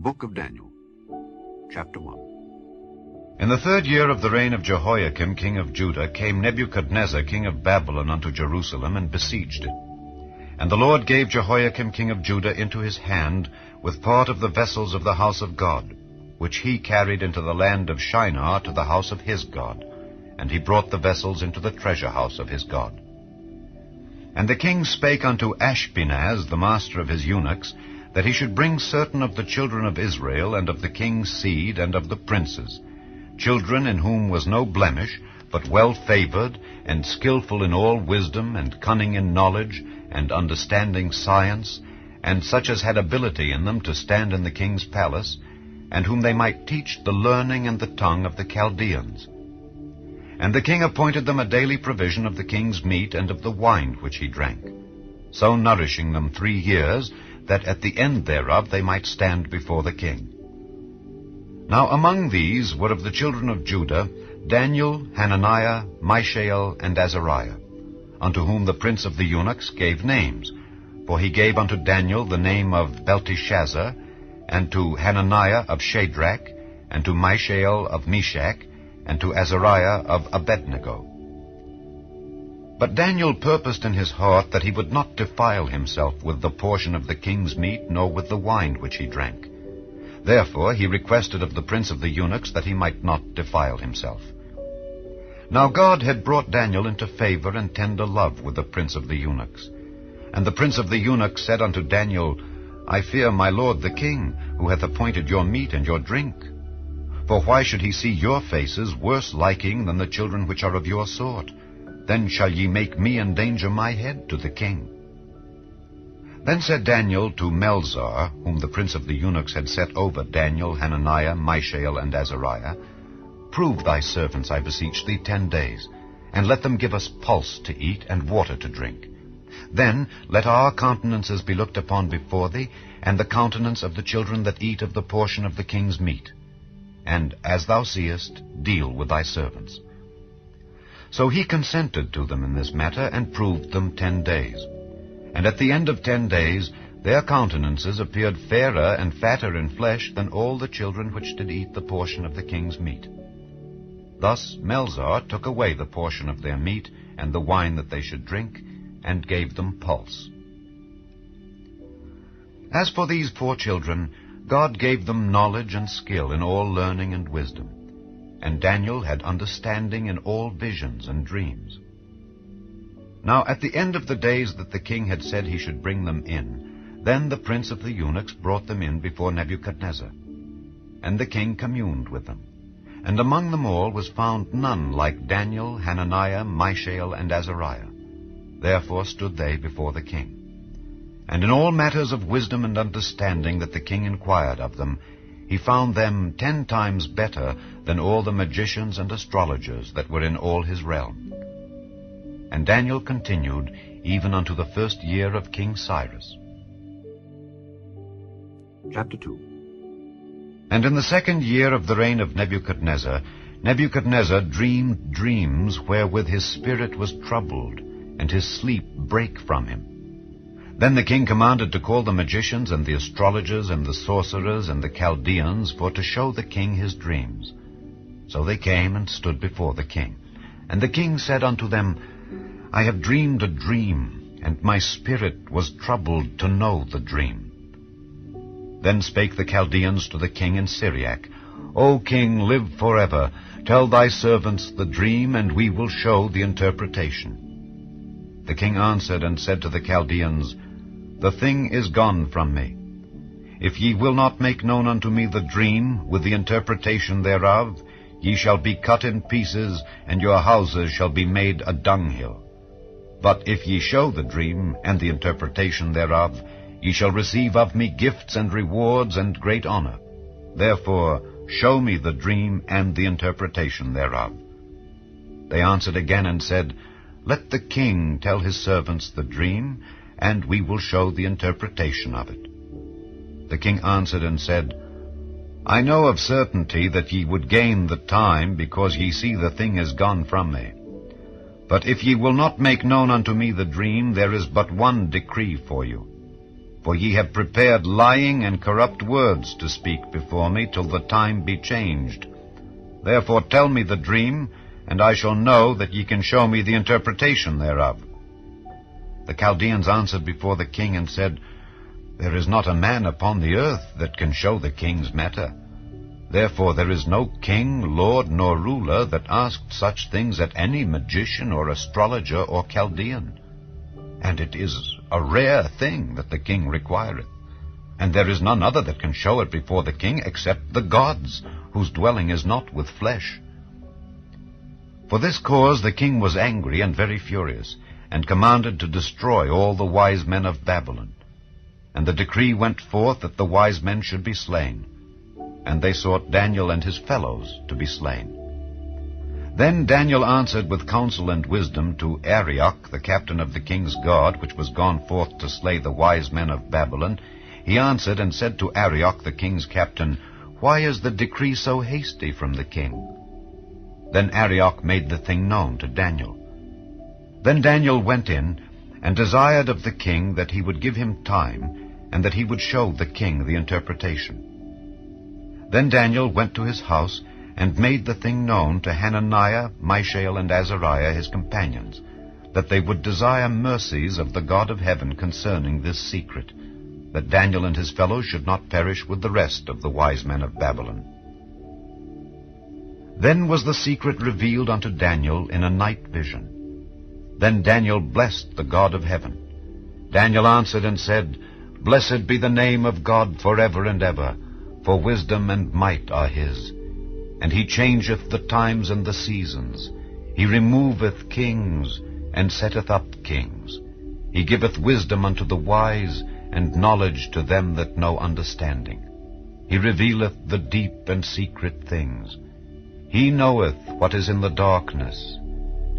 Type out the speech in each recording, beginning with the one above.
book of Daniel, chapter 1. In the 3rd year of the reign of Jehoiakim king of Judah came Nebuchadnezzar king of Babylon unto Jerusalem, and besieged it. And the Lord gave Jehoiakim king of Judah into his hand, with part of the vessels of the house of God, which he carried into the land of Shinar to the house of his God. And he brought the vessels into the treasure house of his God. And the king spake unto Ashpenaz, the master of his eunuchs, that he should bring certain of the children of Israel, and of the king's seed, and of the princes, children in whom was no blemish, but well-favored, and skillful in all wisdom, and cunning in knowledge, and understanding science, and such as had ability in them to stand in the king's palace, and whom they might teach the learning and the tongue of the Chaldeans. And the king appointed them a daily provision of the king's meat and of the wine which he drank, so nourishing them 3 years, that at the end thereof they might stand before the king. Now among these were of the children of Judah Daniel, Hananiah, Mishael, and Azariah, unto whom the prince of the eunuchs gave names. For he gave unto Daniel the name of Belteshazzar, and to Hananiah of Shadrach, and to Mishael of Meshach, and to Azariah of Abednego. But Daniel purposed in his heart that he would not defile himself with the portion of the king's meat, nor with the wine which he drank. Therefore he requested of the prince of the eunuchs that he might not defile himself. Now God had brought Daniel into favor and tender love with the prince of the eunuchs. And the prince of the eunuchs said unto Daniel, I fear my lord the king, who hath appointed your meat and your drink. For why should he see your faces worse liking than the children which are of your sort? Then shall ye make me endanger my head to the king. Then said Daniel to Melzar, whom the prince of the eunuchs had set over Daniel, Hananiah, Mishael, and Azariah, Prove thy servants, I beseech thee, 10 days, and let them give us pulse to eat and water to drink. Then let our countenances be looked upon before thee, and the countenance of the children that eat of the portion of the king's meat. And as thou seest, deal with thy servants. So he consented to them in this matter, and proved them 10 days. And at the end of 10 days their countenances appeared fairer and fatter in flesh than all the children which did eat the portion of the king's meat. Thus Melzar took away the portion of their meat, and the wine that they should drink, and gave them pulse. As for these poor children, God gave them knowledge and skill in all learning and wisdom. And Daniel had understanding in all visions and dreams. Now at the end of the days that the king had said he should bring them in, then the prince of the eunuchs brought them in before Nebuchadnezzar. And the king communed with them. And among them all was found none like Daniel, Hananiah, Mishael, and Azariah. Therefore stood they before the king. And in all matters of wisdom and understanding that the king inquired of them, he found them 10 times better than all the magicians and astrologers that were in all his realm. And Daniel continued even unto the 1st year of King Cyrus. Chapter 2. And in the 2nd year of the reign of Nebuchadnezzar, Nebuchadnezzar dreamed dreams wherewith his spirit was troubled, and his sleep brake from him. Then the king commanded to call the magicians and the astrologers and the sorcerers and the Chaldeans for to show the king his dreams. So they came and stood before the king. And the king said unto them, I have dreamed a dream, and my spirit was troubled to know the dream. Then spake the Chaldeans to the king in Syriac, O king, live forever. Tell thy servants the dream, and we will show the interpretation. The king answered and said to the Chaldeans, The thing is gone from me. If ye will not make known unto me the dream, with the interpretation thereof, ye shall be cut in pieces, and your houses shall be made a dunghill. But if ye show the dream, and the interpretation thereof, ye shall receive of me gifts and rewards and great honor. Therefore show me the dream and the interpretation thereof. They answered again and said, Let the king tell his servants the dream, and we will show the interpretation of it. The king answered and said, I know of certainty that ye would gain the time, because ye see the thing is gone from me. But if ye will not make known unto me the dream, there is but one decree for you. For ye have prepared lying and corrupt words to speak before me till the time be changed. Therefore tell me the dream, and I shall know that ye can show me the interpretation thereof. The Chaldeans answered before the king and said, There is not a man upon the earth that can show the king's matter. Therefore there is no king, lord, nor ruler that asked such things at any magician or astrologer or Chaldean. And it is a rare thing that the king requireth, and there is none other that can show it before the king except the gods, whose dwelling is not with flesh. For this cause the king was angry and very furious, and commanded to destroy all the wise men of Babylon. And the decree went forth that the wise men should be slain. And they sought Daniel and his fellows to be slain. Then Daniel answered with counsel and wisdom to Arioch, the captain of the king's guard, which was gone forth to slay the wise men of Babylon. He answered and said to Arioch, the king's captain, Why is the decree so hasty from the king? Then Arioch made the thing known to Daniel. Then Daniel went in, and desired of the king that he would give him time, and that he would show the king the interpretation. Then Daniel went to his house, and made the thing known to Hananiah, Mishael, and Azariah his companions, that they would desire mercies of the God of heaven concerning this secret, that Daniel and his fellows should not perish with the rest of the wise men of Babylon. Then was the secret revealed unto Daniel in a night vision. Then Daniel blessed the God of heaven. Daniel answered and said, Blessed be the name of God forever and ever, for wisdom and might are his. And he changeth the times and the seasons. He removeth kings, and setteth up kings. He giveth wisdom unto the wise, and knowledge to them that know understanding. He revealeth the deep and secret things. He knoweth what is in the darkness,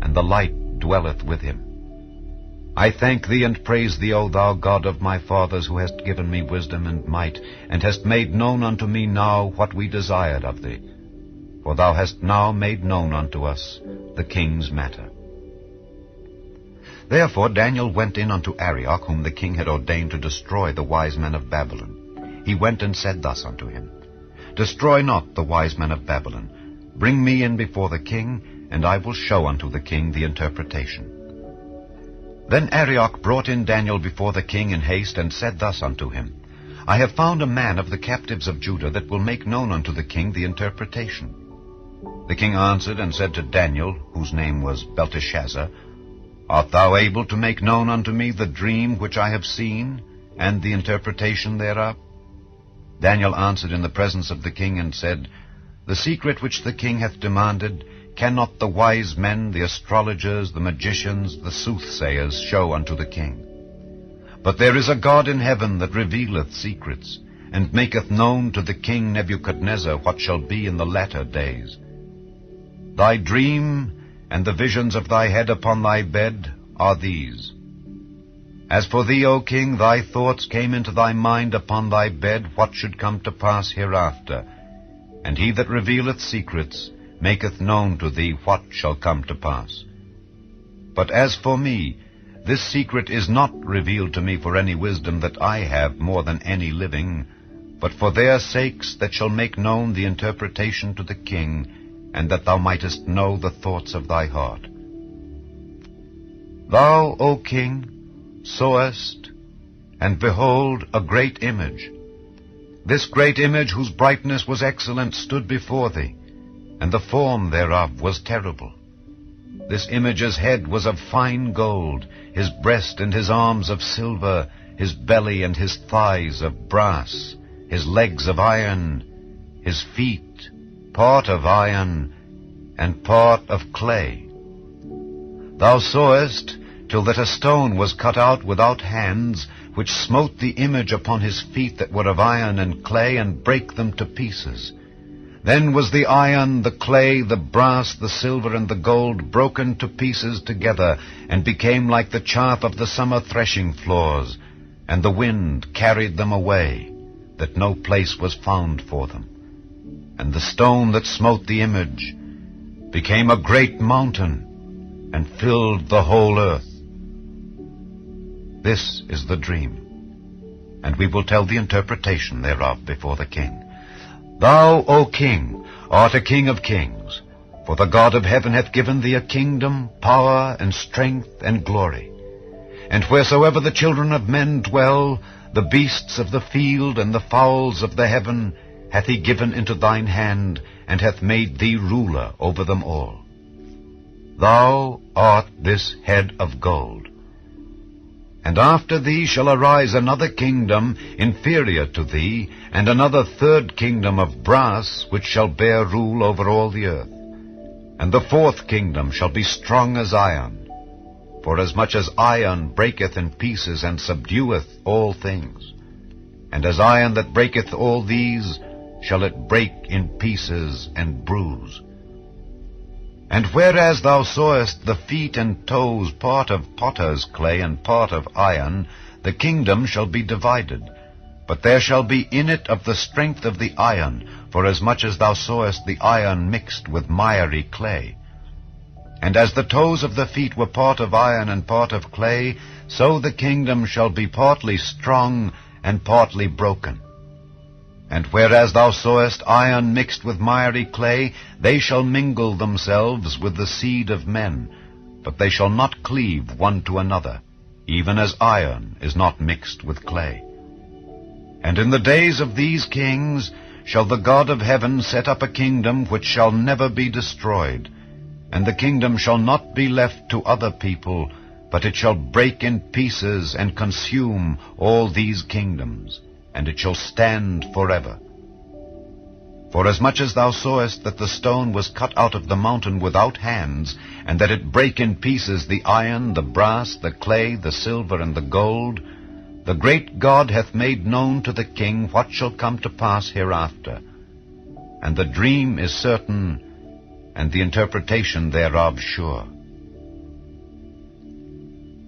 and the light dwelleth with him. I thank thee and praise thee, O thou God of my fathers, who hast given me wisdom and might, and hast made known unto me now what we desired of thee. For thou hast now made known unto us the king's matter. Therefore Daniel went in unto Arioch, whom the king had ordained to destroy the wise men of Babylon. He went and said thus unto him, Destroy not the wise men of Babylon. Bring me in before the king, and I will show unto the king the interpretation. Then Arioch brought in Daniel before the king in haste, and said thus unto him, I have found a man of the captives of Judah that will make known unto the king the interpretation. The king answered and said to Daniel, whose name was Belteshazzar, Art thou able to make known unto me the dream which I have seen, and the interpretation thereof? Daniel answered in the presence of the king, and said, The secret which the king hath demanded, cannot the wise men, the astrologers, the magicians, the soothsayers show unto the king? But there is a God in heaven that revealeth secrets, and maketh known to the king Nebuchadnezzar what shall be in the latter days. Thy dream and the visions of thy head upon thy bed are these. As for thee, O king, thy thoughts came into thy mind upon thy bed what should come to pass hereafter, and he that revealeth secrets maketh known to thee what shall come to pass. But as for me, this secret is not revealed to me for any wisdom that I have more than any living, but for their sakes that shall make known the interpretation to the king, and that thou mightest know the thoughts of thy heart. Thou, O king, sawest, and behold, a great image. This great image, whose brightness was excellent, stood before thee, and the form thereof was terrible. This image's head was of fine gold, his breast and his arms of silver, his belly and his thighs of brass, his legs of iron, his feet part of iron, and part of clay. Thou sawest, till that a stone was cut out without hands, which smote the image upon his feet that were of iron and clay, and brake them to pieces. Then was the iron, the clay, the brass, the silver, and the gold broken to pieces together, and became like the chaff of the summer threshing floors, and the wind carried them away, that no place was found for them. And the stone that smote the image became a great mountain, and filled the whole earth. This is the dream. and we will tell the interpretation thereof before the king. Thou, O king, art a king of kings, for the God of heaven hath given thee a kingdom, power, and strength, and glory. And wheresoever the children of men dwell, the beasts of the field and the fowls of the heaven hath he given into thine hand, and hath made thee ruler over them all. Thou art this head of gold. And after thee shall arise another kingdom inferior to thee, and another third kingdom of brass, which shall bear rule over all the earth. And the fourth kingdom shall be strong as iron. Forasmuch as iron breaketh in pieces, and subdueth all things. And as iron that breaketh all these, shall it break in pieces and bruise. And whereas thou sawest the feet and toes part of potter's clay and part of iron, the kingdom shall be divided. But there shall be in it of the strength of the iron, forasmuch as thou sawest the iron mixed with miry clay. And as the toes of the feet were part of iron and part of clay, so the kingdom shall be partly strong and partly broken. And whereas thou sawest iron mixed with miry clay, they shall mingle themselves with the seed of men, but they shall not cleave one to another, even as iron is not mixed with clay. And in the days of these kings shall the God of heaven set up a kingdom which shall never be destroyed, and the kingdom shall not be left to other people, but it shall break in pieces and consume all these kingdoms, and it shall stand forever. Forasmuch as thou sawest that the stone was cut out of the mountain without hands, and that it brake in pieces the iron, the brass, the clay, the silver, and the gold, the great God hath made known to the king what shall come to pass hereafter. And the dream is certain, and the interpretation thereof sure.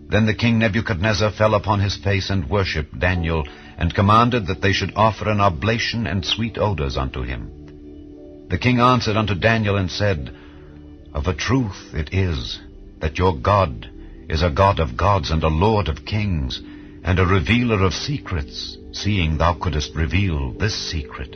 Then the king Nebuchadnezzar fell upon his face and worshipped Daniel, and commanded that they should offer an oblation and sweet odors unto him. The king answered unto Daniel and said, Of a truth it is that your God is a God of gods and a Lord of kings, and a revealer of secrets, seeing thou couldest reveal this secret.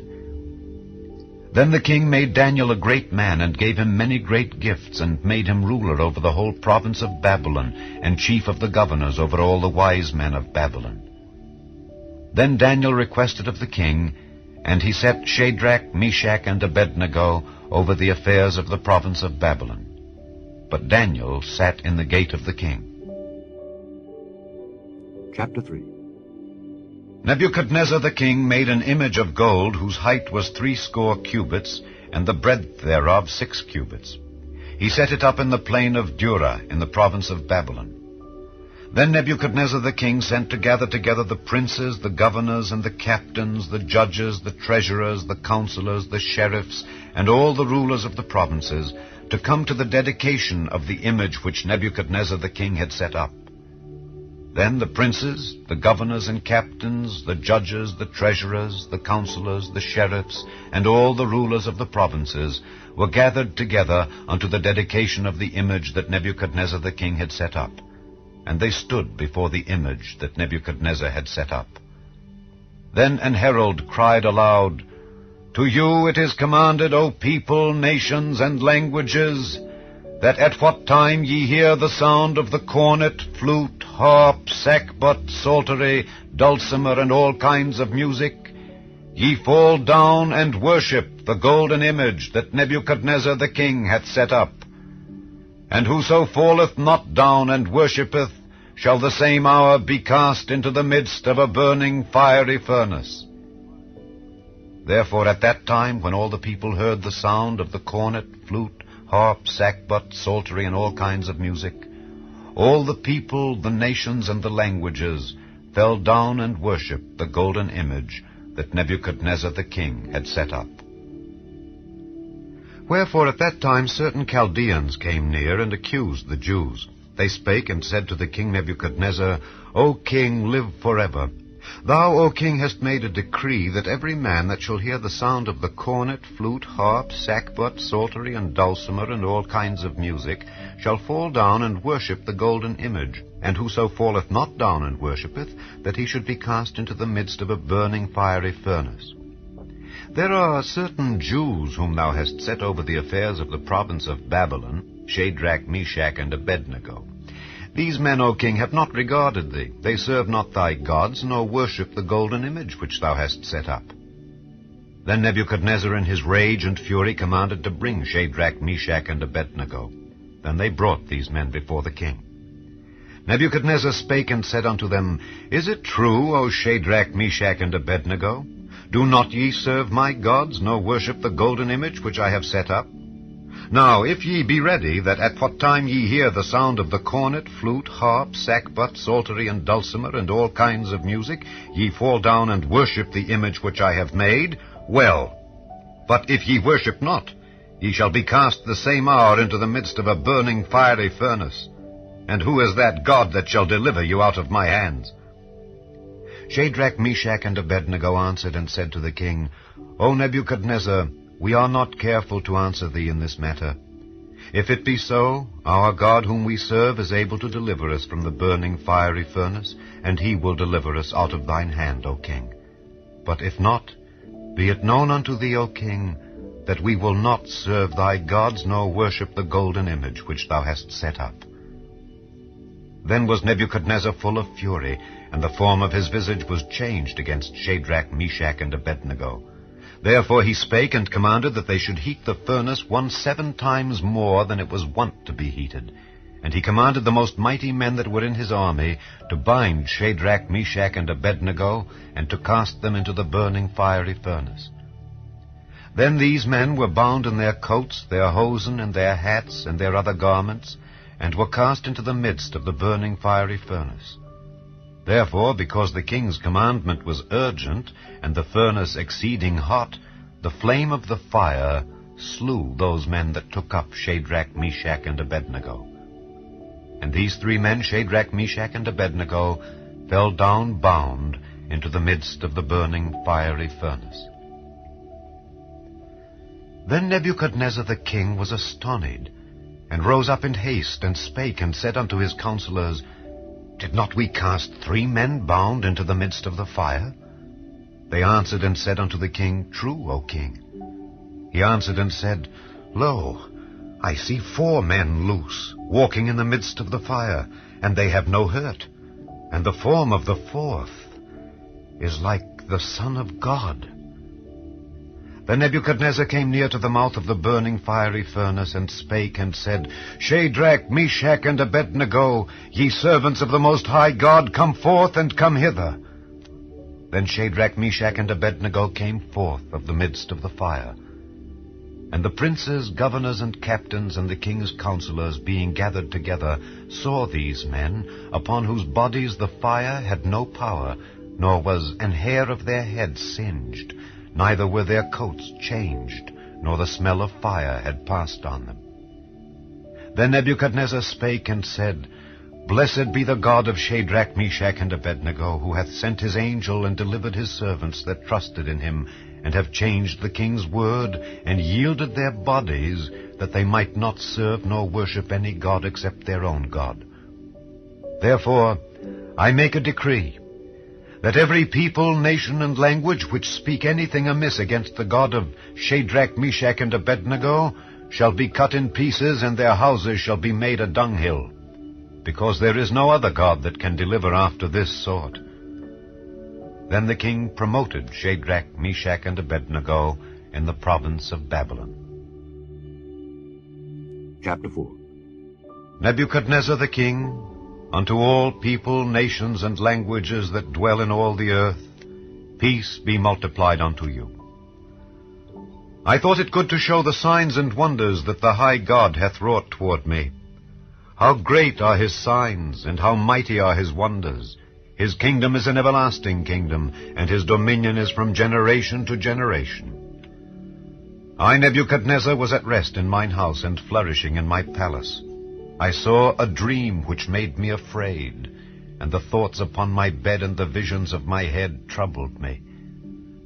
Then the king made Daniel a great man, and gave him many great gifts, and made him ruler over the whole province of Babylon, and chief of the governors over all the wise men of Babylon. Then Daniel requested of the king, and he set Shadrach, Meshach, and Abednego over the affairs of the province of Babylon. But Daniel sat in the gate of the king. Chapter 3. Nebuchadnezzar the king made an image of gold, whose height was 60 cubits, and the breadth thereof 6 cubits. He set it up in the plain of Dura, in the province of Babylon. Then Nebuchadnezzar the king sent to gather together the princes, the governors, and the captains, the judges, the treasurers, the counselors, the sheriffs, and all the rulers of the provinces, to come to the dedication of the image which Nebuchadnezzar the king had set up. Then the princes, the governors and captains, the judges, the treasurers, the counselors, the sheriffs, and all the rulers of the provinces were gathered together unto the dedication of the image that Nebuchadnezzar the king had set up. And they stood before the image that Nebuchadnezzar had set up. Then an herald cried aloud, To you it is commanded, O people, nations, and languages, that at what time ye hear the sound of the cornet, flute, harp, sackbut, psaltery, dulcimer, and all kinds of music, ye fall down and worship the golden image that Nebuchadnezzar the king hath set up. And whoso falleth not down and worshippeth shall the same hour be cast into the midst of a burning fiery furnace. Therefore at that time, when all the people heard the sound of the cornet, flute, harp, sackbut, psaltery, and all kinds of music, all the people, the nations, and the languages fell down and worshipped the golden image that Nebuchadnezzar the king had set up. Wherefore at that time certain Chaldeans came near and accused the Jews. They spake and said to the king Nebuchadnezzar, O king, live forever. Thou, O king, hast made a decree that every man that shall hear the sound of the cornet, flute, harp, sackbut, psaltery, and dulcimer, and all kinds of music, shall fall down and worship the golden image, and whoso falleth not down and worshippeth, that he should be cast into the midst of a burning fiery furnace. There are certain Jews whom thou hast set over the affairs of the province of Babylon, Shadrach, Meshach, and Abednego. These men, O king, have not regarded thee. They serve not thy gods, nor worship the golden image which thou hast set up. Then Nebuchadnezzar in his rage and fury commanded to bring Shadrach, Meshach, and Abednego. Then they brought these men before the king. Nebuchadnezzar spake and said unto them, Is it true, O Shadrach, Meshach, and Abednego? Do not ye serve my gods, nor worship the golden image which I have set up? Now, if ye be ready, that at what time ye hear the sound of the cornet, flute, harp, sackbut, psaltery, and dulcimer, and all kinds of music, ye fall down and worship the image which I have made, well. But if ye worship not, ye shall be cast the same hour into the midst of a burning fiery furnace. And who is that God that shall deliver you out of my hands? Shadrach, Meshach, and Abednego answered and said to the king, O Nebuchadnezzar, we are not careful to answer thee in this matter. If it be so, our God whom we serve is able to deliver us from the burning fiery furnace, and he will deliver us out of thine hand, O king. But if not, be it known unto thee, O king, that we will not serve thy gods, nor worship the golden image which thou hast set up. Then was Nebuchadnezzar full of fury, and the form of his visage was changed against Shadrach, Meshach, and Abednego. Therefore he spake and commanded that they should heat the furnace 7 times more than it was wont to be heated. And he commanded the most mighty men that were in his army to bind Shadrach, Meshach, and Abednego, and to cast them into the burning fiery furnace. Then these men were bound in their coats, their hosen, and their hats, and their other garments, and were cast into the midst of the burning fiery furnace. Therefore, because the king's commandment was urgent, and the furnace exceeding hot, the flame of the fire slew those men that took up Shadrach, Meshach, and Abednego. And these 3 men, Shadrach, Meshach, and Abednego, fell down bound into the midst of the burning fiery furnace. Then Nebuchadnezzar the king was astonished, and rose up in haste, and spake, and said unto his counselors, Did not we cast 3 men bound into the midst of the fire? They answered and said unto the king, True, O king. He answered and said, Lo, I see 4 men loose, walking in the midst of the fire, and they have no hurt. And the form of the 4th is like the Son of God. Then Nebuchadnezzar came near to the mouth of the burning fiery furnace, and spake and said, Shadrach, Meshach, and Abednego, ye servants of the Most High God, come forth and come hither. Then Shadrach, Meshach, and Abednego came forth of the midst of the fire. And the princes, governors, and captains, and the king's counselors, being gathered together, saw these men, upon whose bodies the fire had no power, nor was an hair of their heads singed, neither were their coats changed, nor the smell of fire had passed on them. Then Nebuchadnezzar spake and said, Blessed be the God of Shadrach, Meshach, and Abednego, who hath sent his angel and delivered his servants that trusted in him, and have changed the king's word, and yielded their bodies, that they might not serve nor worship any god except their own God. Therefore I make a decree, that every people, nation, and language which speak anything amiss against the God of Shadrach, Meshach, and Abednego shall be cut in pieces, and their houses shall be made a dunghill, because there is no other God that can deliver after this sort. Then the king promoted Shadrach, Meshach, and Abednego in the province of Babylon. Chapter 4. Nebuchadnezzar the king, unto all people, nations, and languages that dwell in all the earth, peace be multiplied unto you. I thought it good to show the signs and wonders that the high God hath wrought toward me. How great are his signs, and how mighty are his wonders! His kingdom is an everlasting kingdom, and his dominion is from generation to generation. I, Nebuchadnezzar, was at rest in mine house, and flourishing in my palace. I saw a dream which made me afraid. and the thoughts upon my bed and the visions of my head troubled me.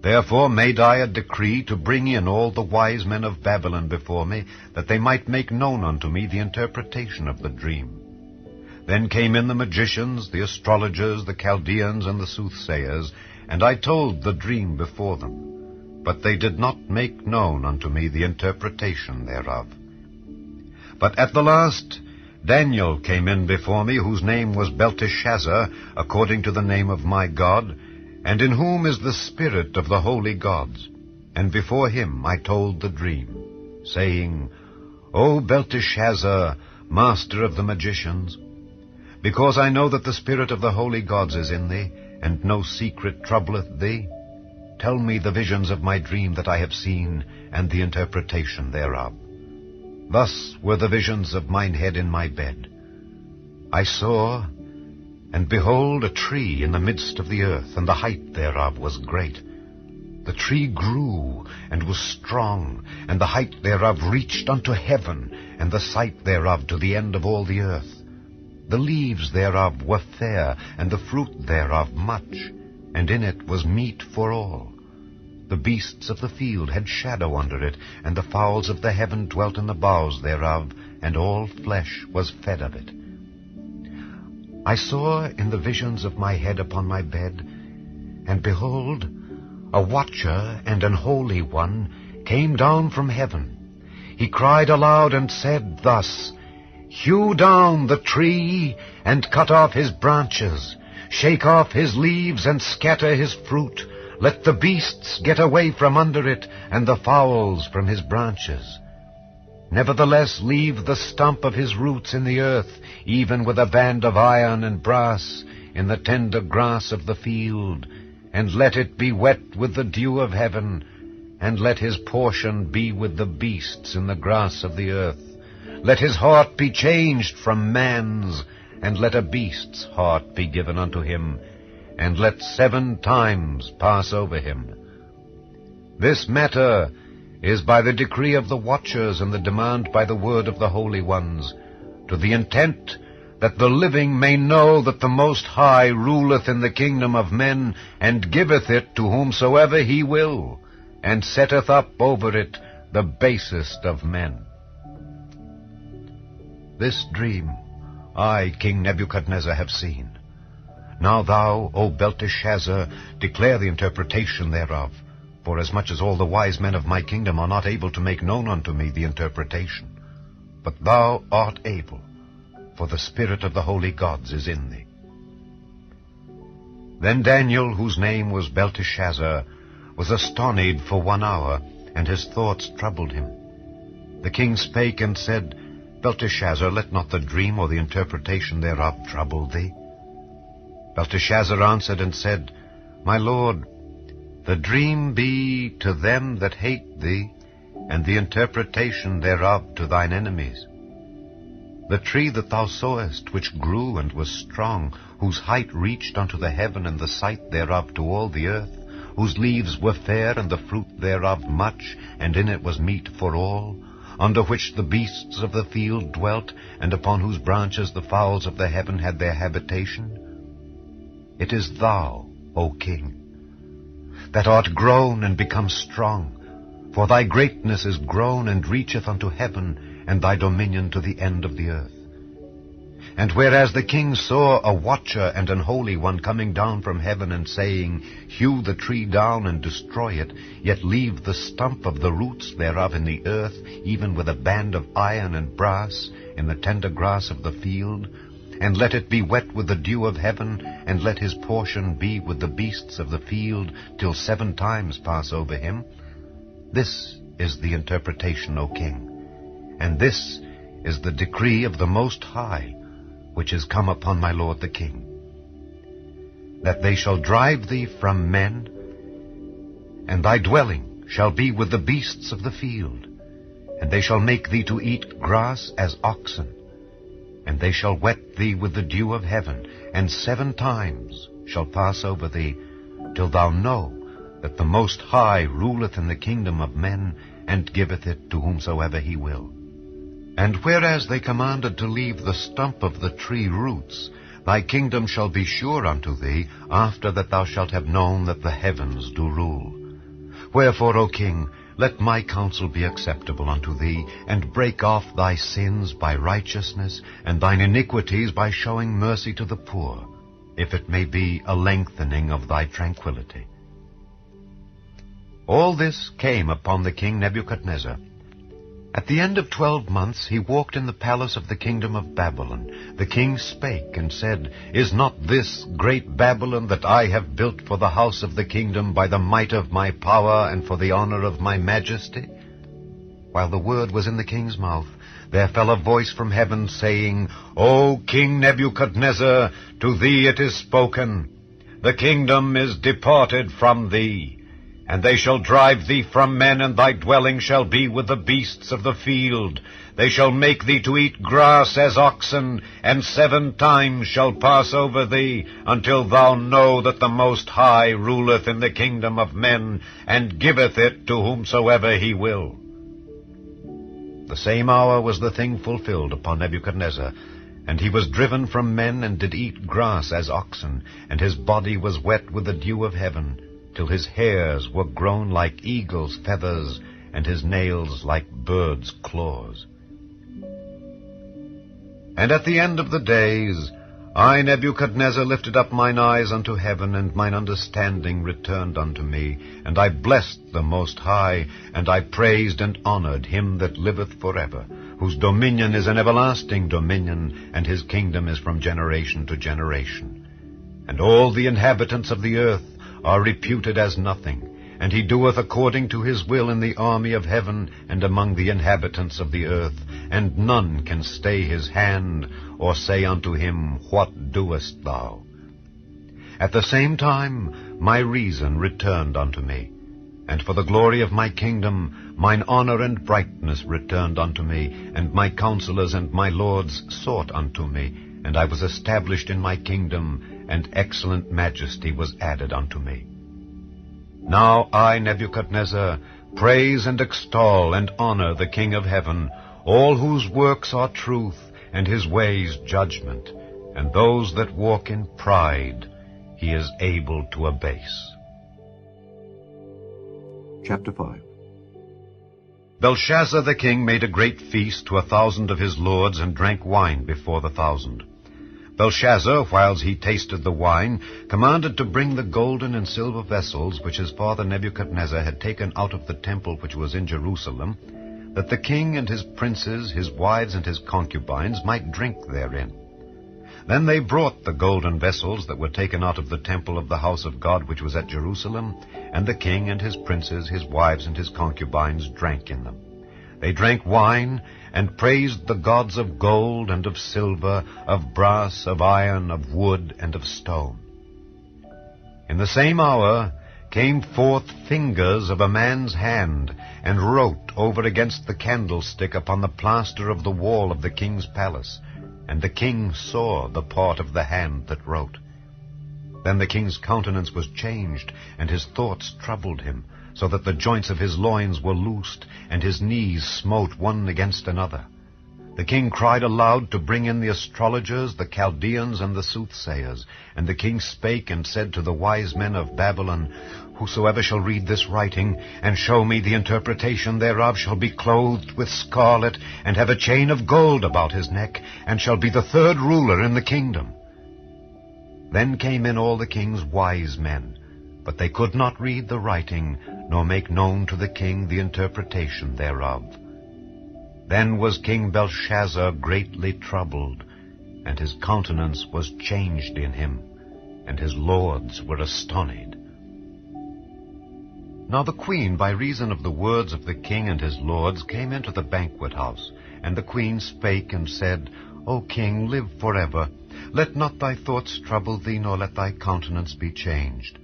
Therefore made I a decree to bring in all the wise men of Babylon before me, that they might make known unto me the interpretation of the dream. Then came in the magicians, the astrologers, the Chaldeans, and the soothsayers, and I told the dream before them. But they did not make known unto me the interpretation thereof. But at the last Daniel came in before me, whose name was Belteshazzar, according to the name of my God, and in whom is the spirit of the holy gods. And before him I told the dream, saying, O Belteshazzar, master of the magicians, because I know that the spirit of the holy gods is in thee, and no secret troubleth thee, tell me the visions of my dream that I have seen, and the interpretation thereof. Thus were the visions of mine head in my bed. I saw, and behold, a tree in the midst of the earth, and the height thereof was great. The tree grew, and was strong, and the height thereof reached unto heaven, and the sight thereof to the end of all the earth. The leaves thereof were fair, and the fruit thereof much, and in it was meat for all. The beasts of the field had shadow under it, and the fowls of the heaven dwelt in the boughs thereof, and all flesh was fed of it. I saw in the visions of my head upon my bed, and behold, a watcher and an holy one came down from heaven. He cried aloud and said thus, Hew down the tree, and cut off his branches, shake off his leaves, and scatter his fruit. Let the beasts get away from under it, and the fowls from his branches. Nevertheless leave the stump of his roots in the earth, even with a band of iron and brass, in the tender grass of the field, and let it be wet with the dew of heaven, and let his portion be with the beasts in the grass of the earth. Let his heart be changed from man's, and let a beast's heart be given unto him, and let 7 times pass over him. This matter is by the decree of the watchers, and the demand by the word of the holy ones, to the intent that the living may know that the Most High ruleth in the kingdom of men, and giveth it to whomsoever he will, and setteth up over it the basest of men. This dream I, King Nebuchadnezzar, have seen. Now thou, O Belteshazzar, declare the interpretation thereof, forasmuch as all the wise men of my kingdom are not able to make known unto me the interpretation. But thou art able, for the spirit of the holy gods is in thee. Then Daniel, whose name was Belteshazzar, was astonied for 1 hour, and his thoughts troubled him. The king spake and said, Belteshazzar, let not the dream or the interpretation thereof trouble thee. Belteshazzar answered and said, My lord, the dream be to them that hate thee, and the interpretation thereof to thine enemies. The tree that thou sawest, which grew and was strong, whose height reached unto the heaven, and the sight thereof to all the earth, whose leaves were fair, and the fruit thereof much, and in it was meat for all, under which the beasts of the field dwelt, and upon whose branches the fowls of the heaven had their habitation. It is thou, O king, that art grown and become strong, for thy greatness is grown and reacheth unto heaven, and thy dominion to the end of the earth. And whereas the king saw a watcher and an holy one coming down from heaven, and saying, Hew the tree down and destroy it, yet leave the stump of the roots thereof in the earth, even with a band of iron and brass, in the tender grass of the field, and let it be wet with the dew of heaven, and let his portion be with the beasts of the field, till 7 times pass over him. This is the interpretation, O king, and this is the decree of the Most High, which is come upon my lord the king, that they shall drive thee from men, and thy dwelling shall be with the beasts of the field, and they shall make thee to eat grass as oxen, and they shall wet thee with the dew of heaven, and 7 times shall pass over thee, till thou know that the Most High ruleth in the kingdom of men, and giveth it to whomsoever he will. And whereas they commanded to leave the stump of the tree roots, thy kingdom shall be sure unto thee, after that thou shalt have known that the heavens do rule. Wherefore, O king, let my counsel be acceptable unto thee, and break off thy sins by righteousness, and thine iniquities by showing mercy to the poor, if it may be a lengthening of thy tranquillity. All this came upon the king Nebuchadnezzar. At the end of 12 months he walked in the palace of the kingdom of Babylon. The king spake and said, Is not this great Babylon that I have built for the house of the kingdom by the might of my power and for the honor of my majesty? While the word was in the king's mouth, there fell a voice from heaven, saying, O King Nebuchadnezzar, to thee it is spoken, the kingdom is departed from thee. And they shall drive thee from men, and thy dwelling shall be with the beasts of the field. They shall make thee to eat grass as oxen, and 7 times shall pass over thee, until thou know that the Most High ruleth in the kingdom of men, and giveth it to whomsoever he will. The same hour was the thing fulfilled upon Nebuchadnezzar, and he was driven from men, and did eat grass as oxen, and his body was wet with the dew of heaven, till his hairs were grown like eagle's feathers, and his nails like birds' claws. And at the end of the days, I, Nebuchadnezzar, lifted up mine eyes unto heaven, and mine understanding returned unto me, and I blessed the Most High, and I praised and honored him that liveth forever, whose dominion is an everlasting dominion, and his kingdom is from generation to generation. And all the inhabitants of the earth are reputed as nothing, and he doeth according to his will in the army of heaven and among the inhabitants of the earth, and none can stay his hand, or say unto him, What doest thou? At the same time my reason returned unto me, and for the glory of my kingdom mine honor and brightness returned unto me, and my counselors and my lords sought unto me, and I was established in my kingdom, and excellent majesty was added unto me. Now I, Nebuchadnezzar, praise and extol and honor the King of heaven, all whose works are truth, and his ways judgment, and those that walk in pride he is able to abase. Chapter 5. Belshazzar the king made a great feast to 1,000 of his lords, and drank wine before the 1,000. Belshazzar, whiles he tasted the wine, commanded to bring the golden and silver vessels which his father Nebuchadnezzar had taken out of the temple which was in Jerusalem, that the king and his princes, his wives, and his concubines might drink therein. Then they brought the golden vessels that were taken out of the temple of the house of God which was at Jerusalem, and the king and his princes, his wives, and his concubines drank in them. They drank wine, and praised the gods of gold and of silver, of brass, of iron, of wood, and of stone. In the same hour came forth fingers of a man's hand, and wrote over against the candlestick upon the plaster of the wall of the king's palace. And the king saw the part of the hand that wrote. Then the king's countenance was changed, and his thoughts troubled him, so that the joints of his loins were loosed, and his knees smote one against another. The king cried aloud to bring in the astrologers, the Chaldeans, and the soothsayers. And the king spake and said to the wise men of Babylon, Whosoever shall read this writing, and show me the interpretation thereof, shall be clothed with scarlet, and have a chain of gold about his neck, and shall be the 3rd ruler in the kingdom. Then came in all the king's wise men, but they could not read the writing, nor make known to the king the interpretation thereof. Then was King Belshazzar greatly troubled, and his countenance was changed in him, and his lords were astonied. Now the queen, by reason of the words of the king and his lords, came into the banquet house. And the queen spake and said, O king, live forever. Let not thy thoughts trouble thee, nor let thy countenance be changed.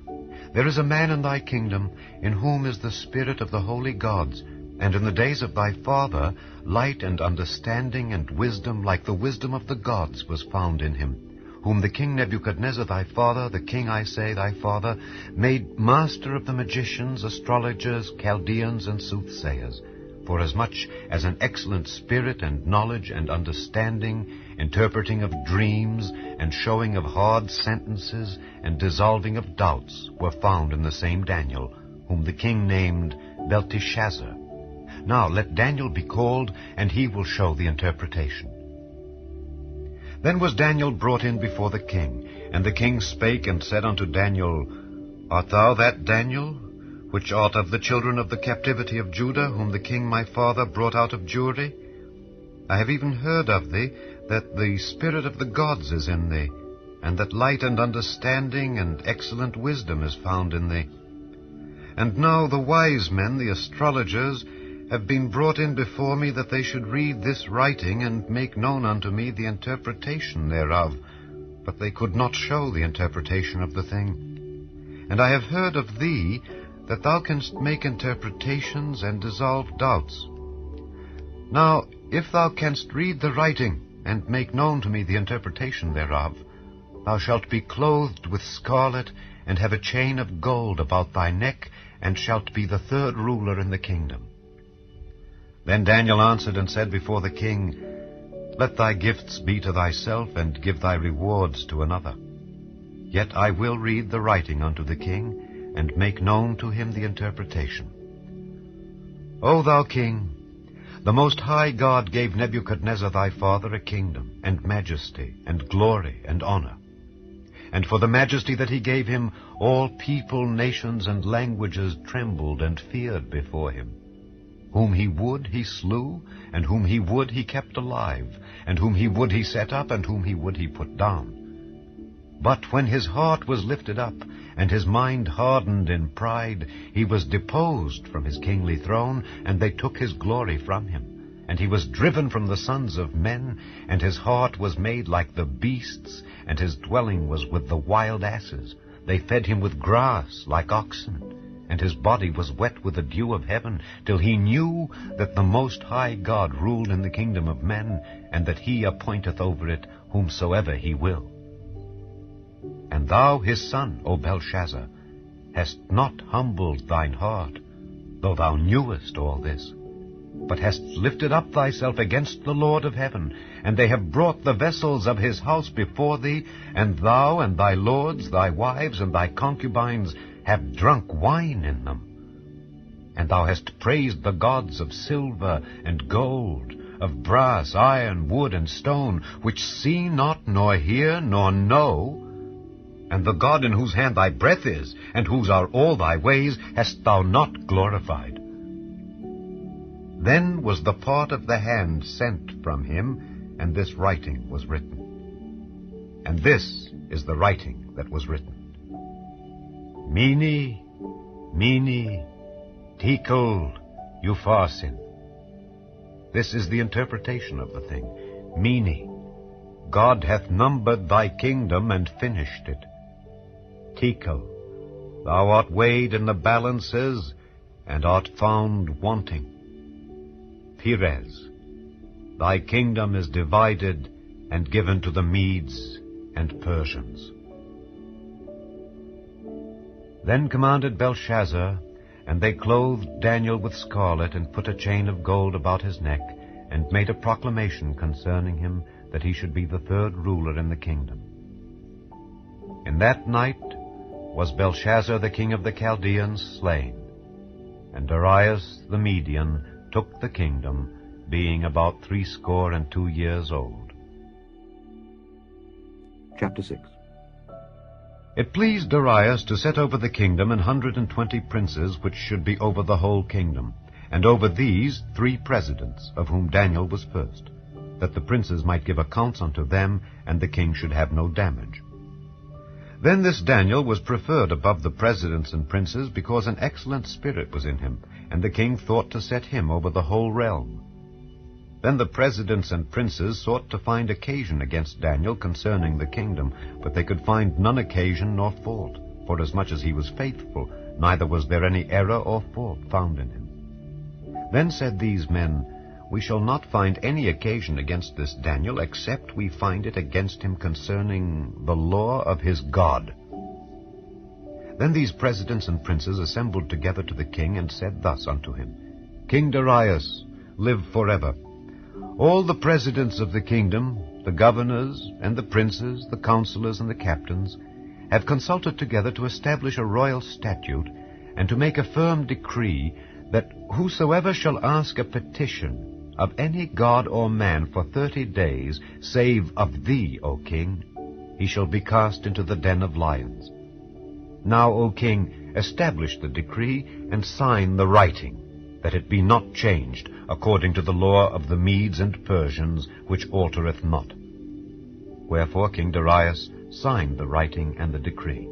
There is a man in thy kingdom, in whom is the spirit of the holy gods, and in the days of thy father light and understanding and wisdom like the wisdom of the gods was found in him, whom the king Nebuchadnezzar thy father, the king, I say, thy father, made master of the magicians, astrologers, Chaldeans, and soothsayers. forasmuch as an excellent spirit and knowledge and understanding, interpreting of dreams, and showing of hard sentences, and dissolving of doubts were found in the same Daniel, whom the king named Belteshazzar. Now let Daniel be called, and he will show the interpretation. Then was Daniel brought in before the king, and the king spake and said unto Daniel, Art thou that Daniel, which art of the children of the captivity of Judah, whom the king my father brought out of Jewry? I have even heard of thee, that the spirit of the gods is in thee, and that light and understanding and excellent wisdom is found in thee. And now the wise men, the astrologers, have been brought in before me, that they should read this writing, and make known unto me the interpretation thereof. But they could not show the interpretation of the thing. And I have heard of thee, that thou canst make interpretations and dissolve doubts. Now, if thou canst read the writing, and make known to me the interpretation thereof, thou shalt be clothed with scarlet, and have a chain of gold about thy neck, and shalt be the third ruler in the kingdom. Then Daniel answered and said before the king, Let thy gifts be to thyself, and give thy rewards to another. Yet I will read the writing unto the king, and make known to him the interpretation. O thou king, the Most High God gave Nebuchadnezzar thy father a kingdom, and majesty, and glory, and honor. And for the majesty that he gave him, all people, nations, and languages trembled and feared before him. Whom he would he slew, and whom he would he kept alive, and whom he would he set up, and whom he would he put down. But when his heart was lifted up, and his mind hardened in pride, he was deposed from his kingly throne, and they took his glory from him. And he was driven from the sons of men, and his heart was made like the beasts, and his dwelling was with the wild asses. They fed him with grass like oxen, and his body was wet with the dew of heaven, till he knew that the Most High God ruled in the kingdom of men, and that he appointeth over it whomsoever he will. And thou, his son, O Belshazzar, hast not humbled thine heart, though thou knewest all this, but hast lifted up thyself against the Lord of heaven, and they have brought the vessels of his house before thee, and thou and thy lords, thy wives, and thy concubines have drunk wine in them. And thou hast praised the gods of silver and gold, of brass, iron, wood, and stone, which see not, nor hear, nor know. And the God in whose hand thy breath is, and whose are all thy ways, hast thou not glorified. Then was the part of the hand sent from him, and this writing was written. And this is the writing that was written. Mene, Mene, Tekel, Upharsin. This is the interpretation of the thing. Mene, God hath numbered thy kingdom and finished it. Tekel, thou art weighed in the balances, and art found wanting. Peres, thy kingdom is divided and given to the Medes and Persians. Then commanded Belshazzar, and they clothed Daniel with scarlet, and put a chain of gold about his neck, and made a proclamation concerning him, that he should be the third ruler in the kingdom. In that night was Belshazzar the king of the Chaldeans slain, and Darius the Median took the kingdom, being about 62 years old. Chapter 6. It pleased Darius to set over the kingdom 120 princes, which should be over the whole kingdom, and over these 3 presidents, of whom Daniel was first, that the princes might give accounts unto them, and the king should have no damage. Then this Daniel was preferred above the presidents and princes, because an excellent spirit was in him, and the king thought to set him over the whole realm. Then the presidents and princes sought to find occasion against Daniel concerning the kingdom, but they could find none occasion nor fault, forasmuch as he was faithful, neither was there any error or fault found in him. Then said these men, We shall not find any occasion against this Daniel, except we find it against him concerning the law of his God. Then these presidents and princes assembled together to the king, and said thus unto him, King Darius, live forever. All the presidents of the kingdom, the governors and the princes, the counselors and the captains, have consulted together to establish a royal statute and to make a firm decree that whosoever shall ask a petition of any god or man for 30 days, save of thee, O king, he shall be cast into the den of lions. Now, O king, establish the decree and sign the writing, that it be not changed, according to the law of the Medes and Persians, which altereth not. Wherefore King Darius signed the writing and the decree.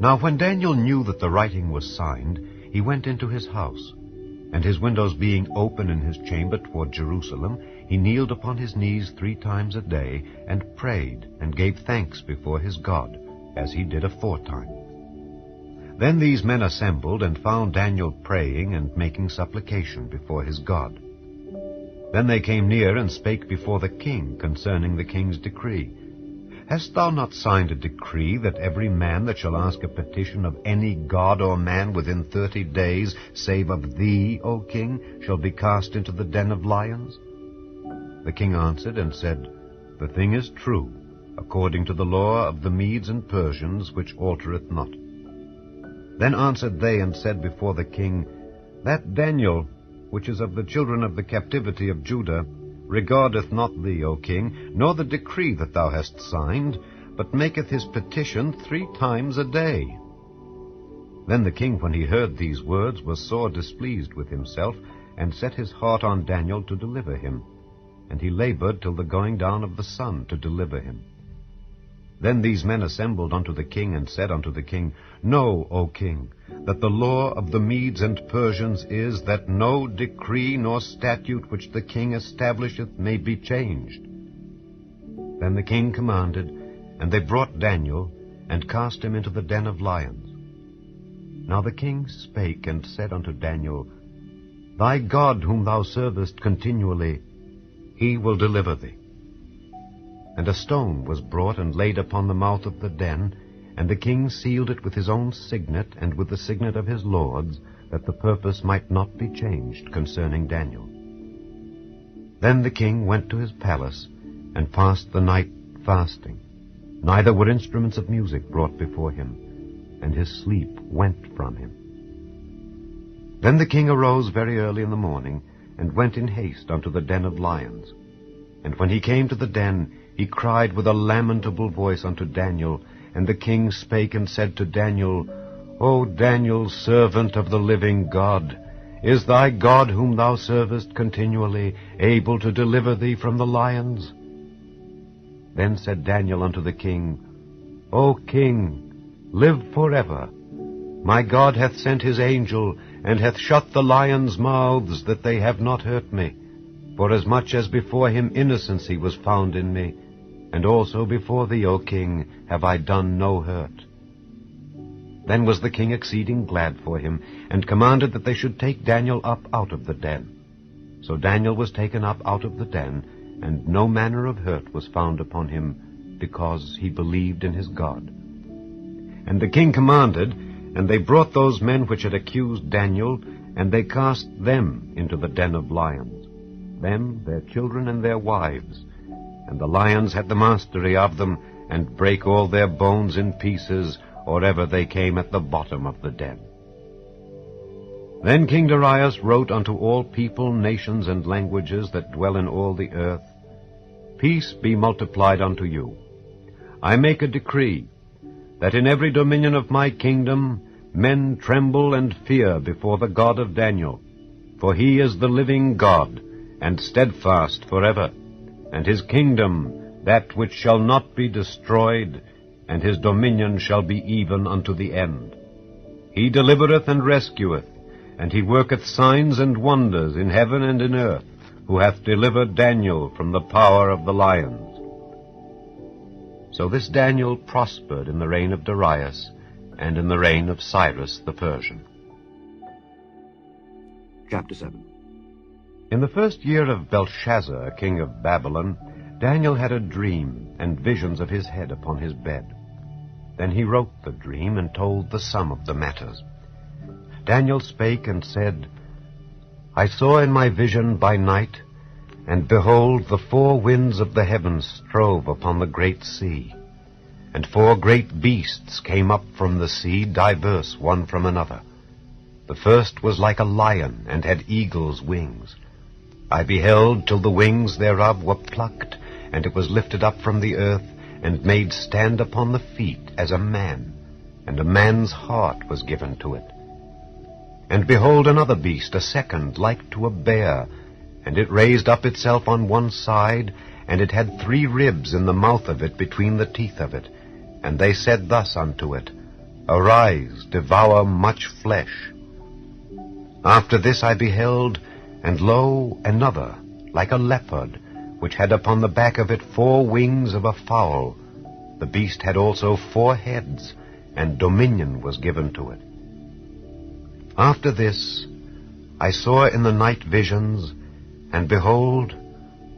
Now when Daniel knew that the writing was signed, he went into his house, and his windows being open in his chamber toward Jerusalem, he kneeled upon his knees 3 times a day, and prayed, and gave thanks before his God, as he did aforetime. Then these men assembled, and found Daniel praying and making supplication before his God. Then they came near and spake before the king concerning the king's decree. Hast thou not signed a decree that every man that shall ask a petition of any god or man within 30 days, save of thee, O king, shall be cast into the den of lions? The king answered and said, The thing is true, according to the law of the Medes and Persians, which altereth not. Then answered they and said before the king, That Daniel, which is of the children of the captivity of Judah, regardeth not thee, O king, nor the decree that thou hast signed, but maketh his petition 3 times a day. Then the king, when he heard these words, was sore displeased with himself, and set his heart on Daniel to deliver him. And he labored till the going down of the sun to deliver him. Then these men assembled unto the king, and said unto the king, Know, O king, that the law of the Medes and Persians is, that no decree nor statute which the king establisheth may be changed. Then the king commanded, and they brought Daniel, and cast him into the den of lions. Now the king spake and said unto Daniel, Thy God whom thou servest continually, he will deliver thee. And a stone was brought and laid upon the mouth of the den, and the king sealed it with his own signet and with the signet of his lords, that the purpose might not be changed concerning Daniel. Then the king went to his palace, and passed the night fasting. Neither were instruments of music brought before him, and his sleep went from him. Then the king arose very early in the morning, and went in haste unto the den of lions. And when he came to the den, he cried with a lamentable voice unto Daniel. And the king spake and said to Daniel, O Daniel, servant of the living God, is thy God whom thou servest continually able to deliver thee from the lions? Then said Daniel unto the king, O king, live forever. My God hath sent his angel, and hath shut the lions' mouths, that they have not hurt me. Forasmuch as before him innocency was found in me, and also before thee, O king, have I done no hurt. Then was the king exceeding glad for him, and commanded that they should take Daniel up out of the den. So Daniel was taken up out of the den, and no manner of hurt was found upon him, because he believed in his God. And the king commanded, and they brought those men which had accused Daniel, and they cast them into the den of lions, them, their children, and their wives. And the lions had the mastery of them, and brake all their bones in pieces, or ever they came at the bottom of the den. Then King Darius wrote unto all people, nations, and languages that dwell in all the earth, Peace be multiplied unto you. I make a decree, that in every dominion of my kingdom men tremble and fear before the God of Daniel, for he is the living God, and steadfast forever, and his kingdom that which shall not be destroyed, and his dominion shall be even unto the end. He delivereth and rescueth, and he worketh signs and wonders in heaven and in earth, who hath delivered Daniel from the power of the lions. So this Daniel prospered in the reign of Darius, and in the reign of Cyrus the Persian. Chapter 7. In the first year of Belshazzar, king of Babylon, Daniel had a dream, and visions of his head upon his bed. Then he wrote the dream, and told the sum of the matters. Daniel spake and said, I saw in my vision by night, and behold, the four winds of the heavens strove upon the great sea. And four great beasts came up from the sea, diverse one from another. The first was like a lion, and had eagle's wings. I beheld till the wings thereof were plucked, and it was lifted up from the earth, and made stand upon the feet as a man, and a man's heart was given to it. And behold, another beast, a second, like to a bear, and it raised up itself on one side, and it had 3 ribs in the mouth of it between the teeth of it. And they said thus unto it, Arise, devour much flesh. After this I beheld, and lo, another, like a leopard, which had upon the back of it 4 wings of a fowl. The beast had also 4 heads, and dominion was given to it. After this I saw in the night visions, and behold,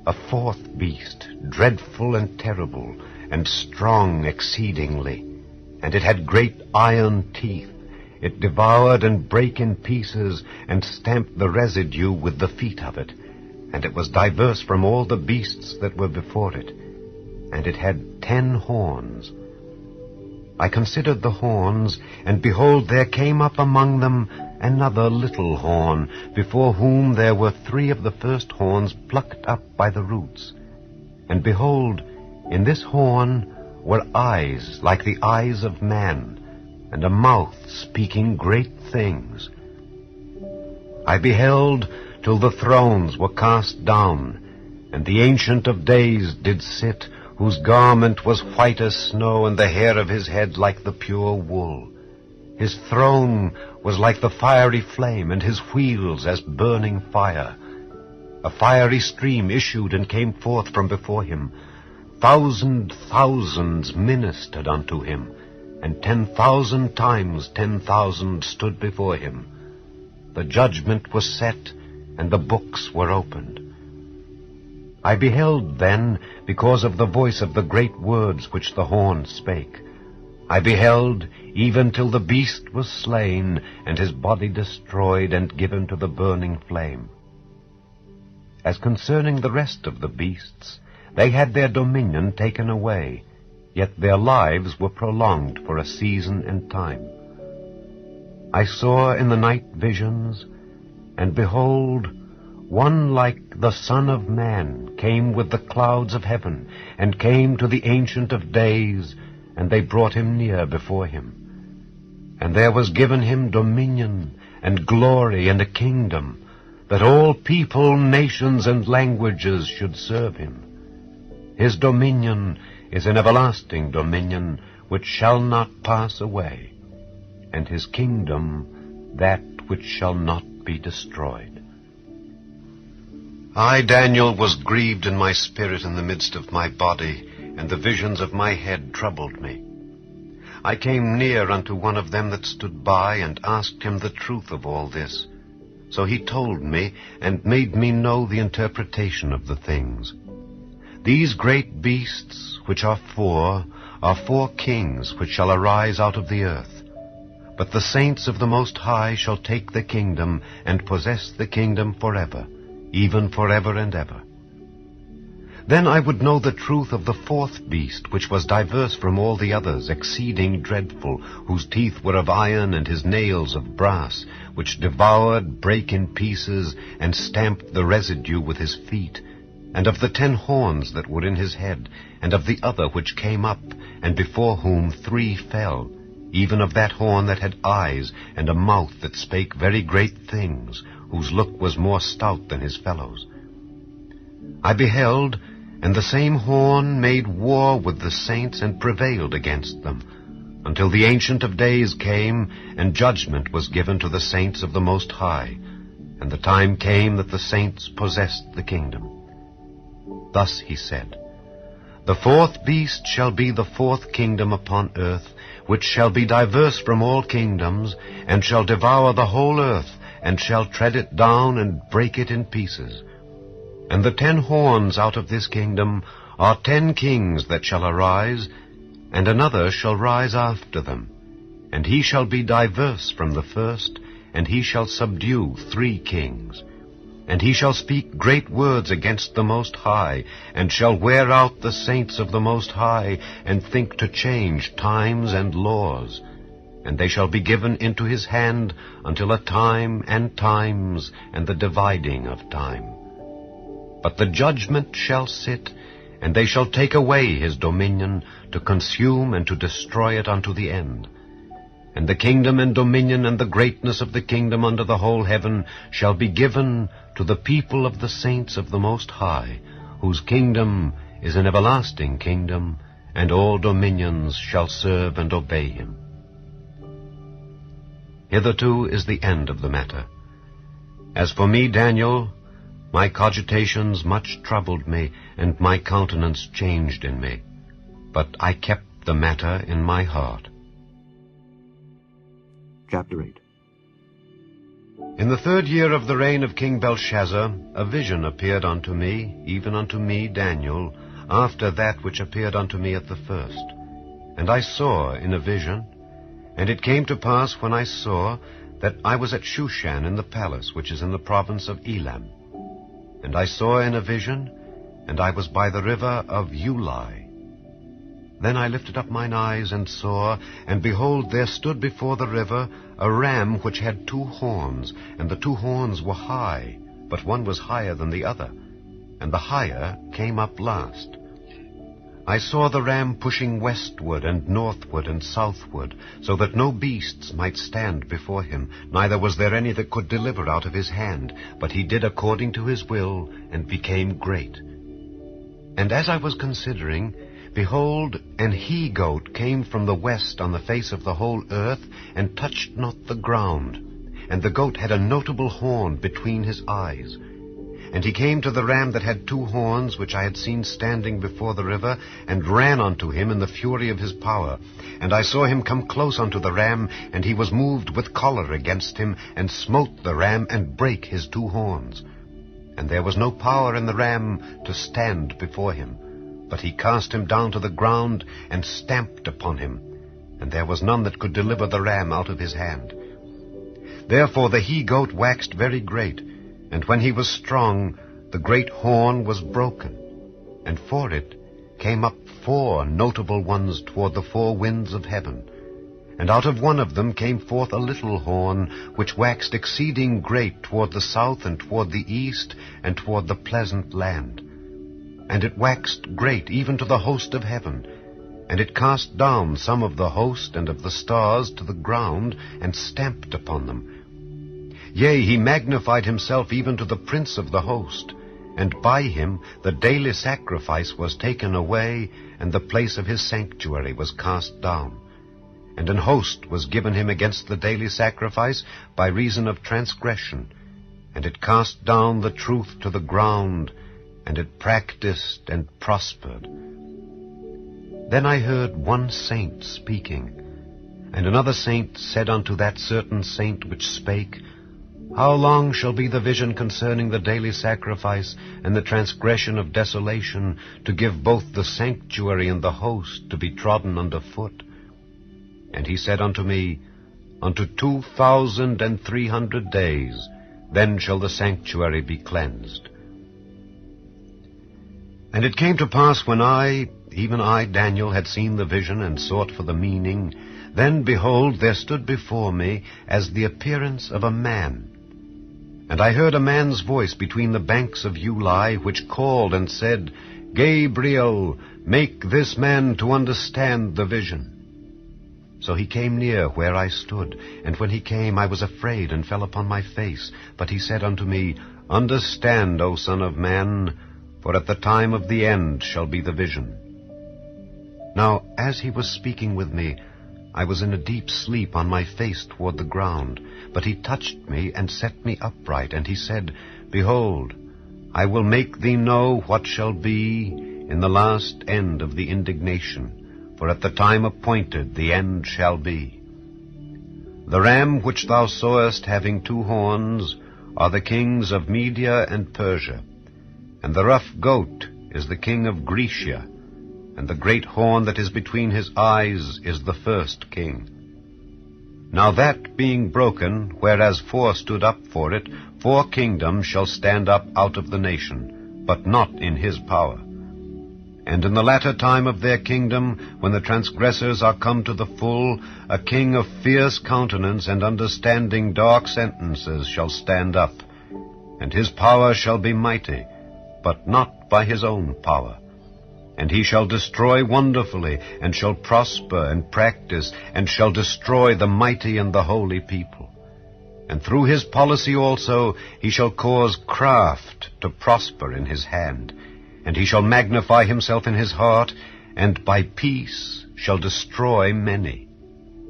a 4th beast, dreadful and terrible, and strong exceedingly. And it had great iron teeth. It devoured and brake in pieces, and stamped the residue with the feet of it. And it was diverse from all the beasts that were before it. And it had 10 horns. I considered the horns, and behold, there came up among them another little horn, before whom there were 3 of the first horns plucked up by the roots. And behold, in this horn were eyes like the eyes of man, and a mouth speaking great things. I beheld till the thrones were cast down, and the Ancient of Days did sit, whose garment was white as snow, and the hair of his head like the pure wool. His throne was like the fiery flame, and his wheels as burning fire. A fiery stream issued and came forth from before him. Thousands ministered unto him, and 10,000 times 10,000 stood before him. The judgment was set, and the books were opened. I beheld then, because of the voice of the great words which the horn spake. I beheld, even till the beast was slain, and his body destroyed, and given to the burning flame. As concerning the rest of the beasts, they had their dominion taken away, yet their lives were prolonged for a season and time. I saw in the night visions, and behold, one like the Son of Man came with the clouds of heaven, and came to the Ancient of Days, and they brought him near before him. And there was given him dominion, and glory, and a kingdom, that all people, nations, and languages should serve him. His dominion is an everlasting dominion, which shall not pass away, and his kingdom that which shall not be destroyed. I, Daniel, was grieved in my spirit in the midst of my body, and the visions of my head troubled me. I came near unto one of them that stood by, and asked him the truth of all this. So he told me, and made me know the interpretation of the things. These great beasts, which are 4 kings, which shall arise out of the earth. But the saints of the Most High shall take the kingdom, and possess the kingdom forever, even forever and ever. Then I would know the truth of the 4th beast, which was diverse from all the others, exceeding dreadful, whose teeth were of iron, and his nails of brass, which devoured, brake in pieces, and stamped the residue with his feet, and of the 10 horns that were in his head, and of the other which came up, and before whom 3 fell, even of that horn that had eyes, and a mouth that spake very great things, whose look was more stout than his fellows. I beheld, and the same horn made war with the saints, and prevailed against them, until the Ancient of Days came, and judgment was given to the saints of the Most High, and the time came that the saints possessed the kingdom. Thus he said, The 4th beast shall be the 4th kingdom upon earth, which shall be diverse from all kingdoms, and shall devour the whole earth, and shall tread it down, and break it in pieces. And the 10 horns out of this kingdom are 10 kings that shall arise, and another shall rise after them. And he shall be diverse from the first, and he shall subdue 3 kings. And he shall speak great words against the Most High, and shall wear out the saints of the Most High, and think to change times and laws. And they shall be given into his hand until a time and times, and the dividing of time. But the judgment shall sit, and they shall take away his dominion, to consume and to destroy it unto the end. And the kingdom and dominion and the greatness of the kingdom under the whole heaven shall be given to the people of the saints of the Most High, whose kingdom is an everlasting kingdom, and all dominions shall serve and obey him. Hitherto is the end of the matter. As for me, Daniel, my cogitations much troubled me, and my countenance changed in me. But I kept the matter in my heart. Chapter 8. In the 3rd year of the reign of King Belshazzar, a vision appeared unto me, even unto me, Daniel, after that which appeared unto me at the first. And I saw in a vision, and it came to pass when I saw, that I was at Shushan in the palace, which is in the province of Elam. And I saw in a vision, and I was by the river of Ulai. Then I lifted up mine eyes and saw, and behold, there stood before the river a ram which had 2 horns, and the 2 horns were high, but one was higher than the other, and the higher came up last. I saw the ram pushing westward and northward and southward, so that no beasts might stand before him, neither was there any that could deliver out of his hand, but he did according to his will, and became great. And as I was considering, behold, an he-goat came from the west on the face of the whole earth, and touched not the ground. And the goat had a notable horn between his eyes. And he came to the ram that had 2 horns, which I had seen standing before the river, and ran unto him in the fury of his power. And I saw him come close unto the ram, and he was moved with choler against him, and smote the ram, and brake his 2 horns. And there was no power in the ram to stand before him. But he cast him down to the ground, and stamped upon him, and there was none that could deliver the ram out of his hand. Therefore the he-goat waxed very great, and when he was strong, the great horn was broken, and for it came up 4 notable ones toward the 4 winds of heaven. And out of one of them came forth a little horn, which waxed exceeding great toward the south, and toward the east, and toward the pleasant land. And it waxed great even to the host of heaven, and it cast down some of the host and of the stars to the ground, and stamped upon them. Yea, he magnified himself even to the prince of the host, and by him the daily sacrifice was taken away, and the place of his sanctuary was cast down. And an host was given him against the daily sacrifice by reason of transgression, and it cast down the truth to the ground, and it practiced and prospered. Then I heard one saint speaking, and another saint said unto that certain saint which spake, How long shall be the vision concerning the daily sacrifice and the transgression of desolation, to give both the sanctuary and the host to be trodden under foot? And he said unto me, Unto 2,300 days, then shall the sanctuary be cleansed. And it came to pass when even I, Daniel, had seen the vision and sought for the meaning, then, behold, there stood before me as the appearance of a man. And I heard a man's voice between the banks of Ulai, which called and said, Gabriel, make this man to understand the vision. So he came near where I stood, and when he came, I was afraid and fell upon my face. But he said unto me, Understand, O Son of Man, for at the time of the end shall be the vision. Now, as he was speaking with me, I was in a deep sleep on my face toward the ground. But he touched me and set me upright, and he said, Behold, I will make thee know what shall be in the last end of the indignation, for at the time appointed the end shall be. The ram which thou sawest having 2 horns are the kings of Media and Persia, and the rough goat is the king of Grecia, and the great horn that is between his eyes is the first king. Now that being broken, whereas 4 stood up for it, 4 kingdoms shall stand up out of the nation, but not in his power. And in the latter time of their kingdom, when the transgressors are come to the full, a king of fierce countenance and understanding dark sentences shall stand up. And his power shall be mighty, but not by his own power. And he shall destroy wonderfully, and shall prosper and practice, and shall destroy the mighty and the holy people. And through his policy also he shall cause craft to prosper in his hand. And he shall magnify himself in his heart, and by peace shall destroy many.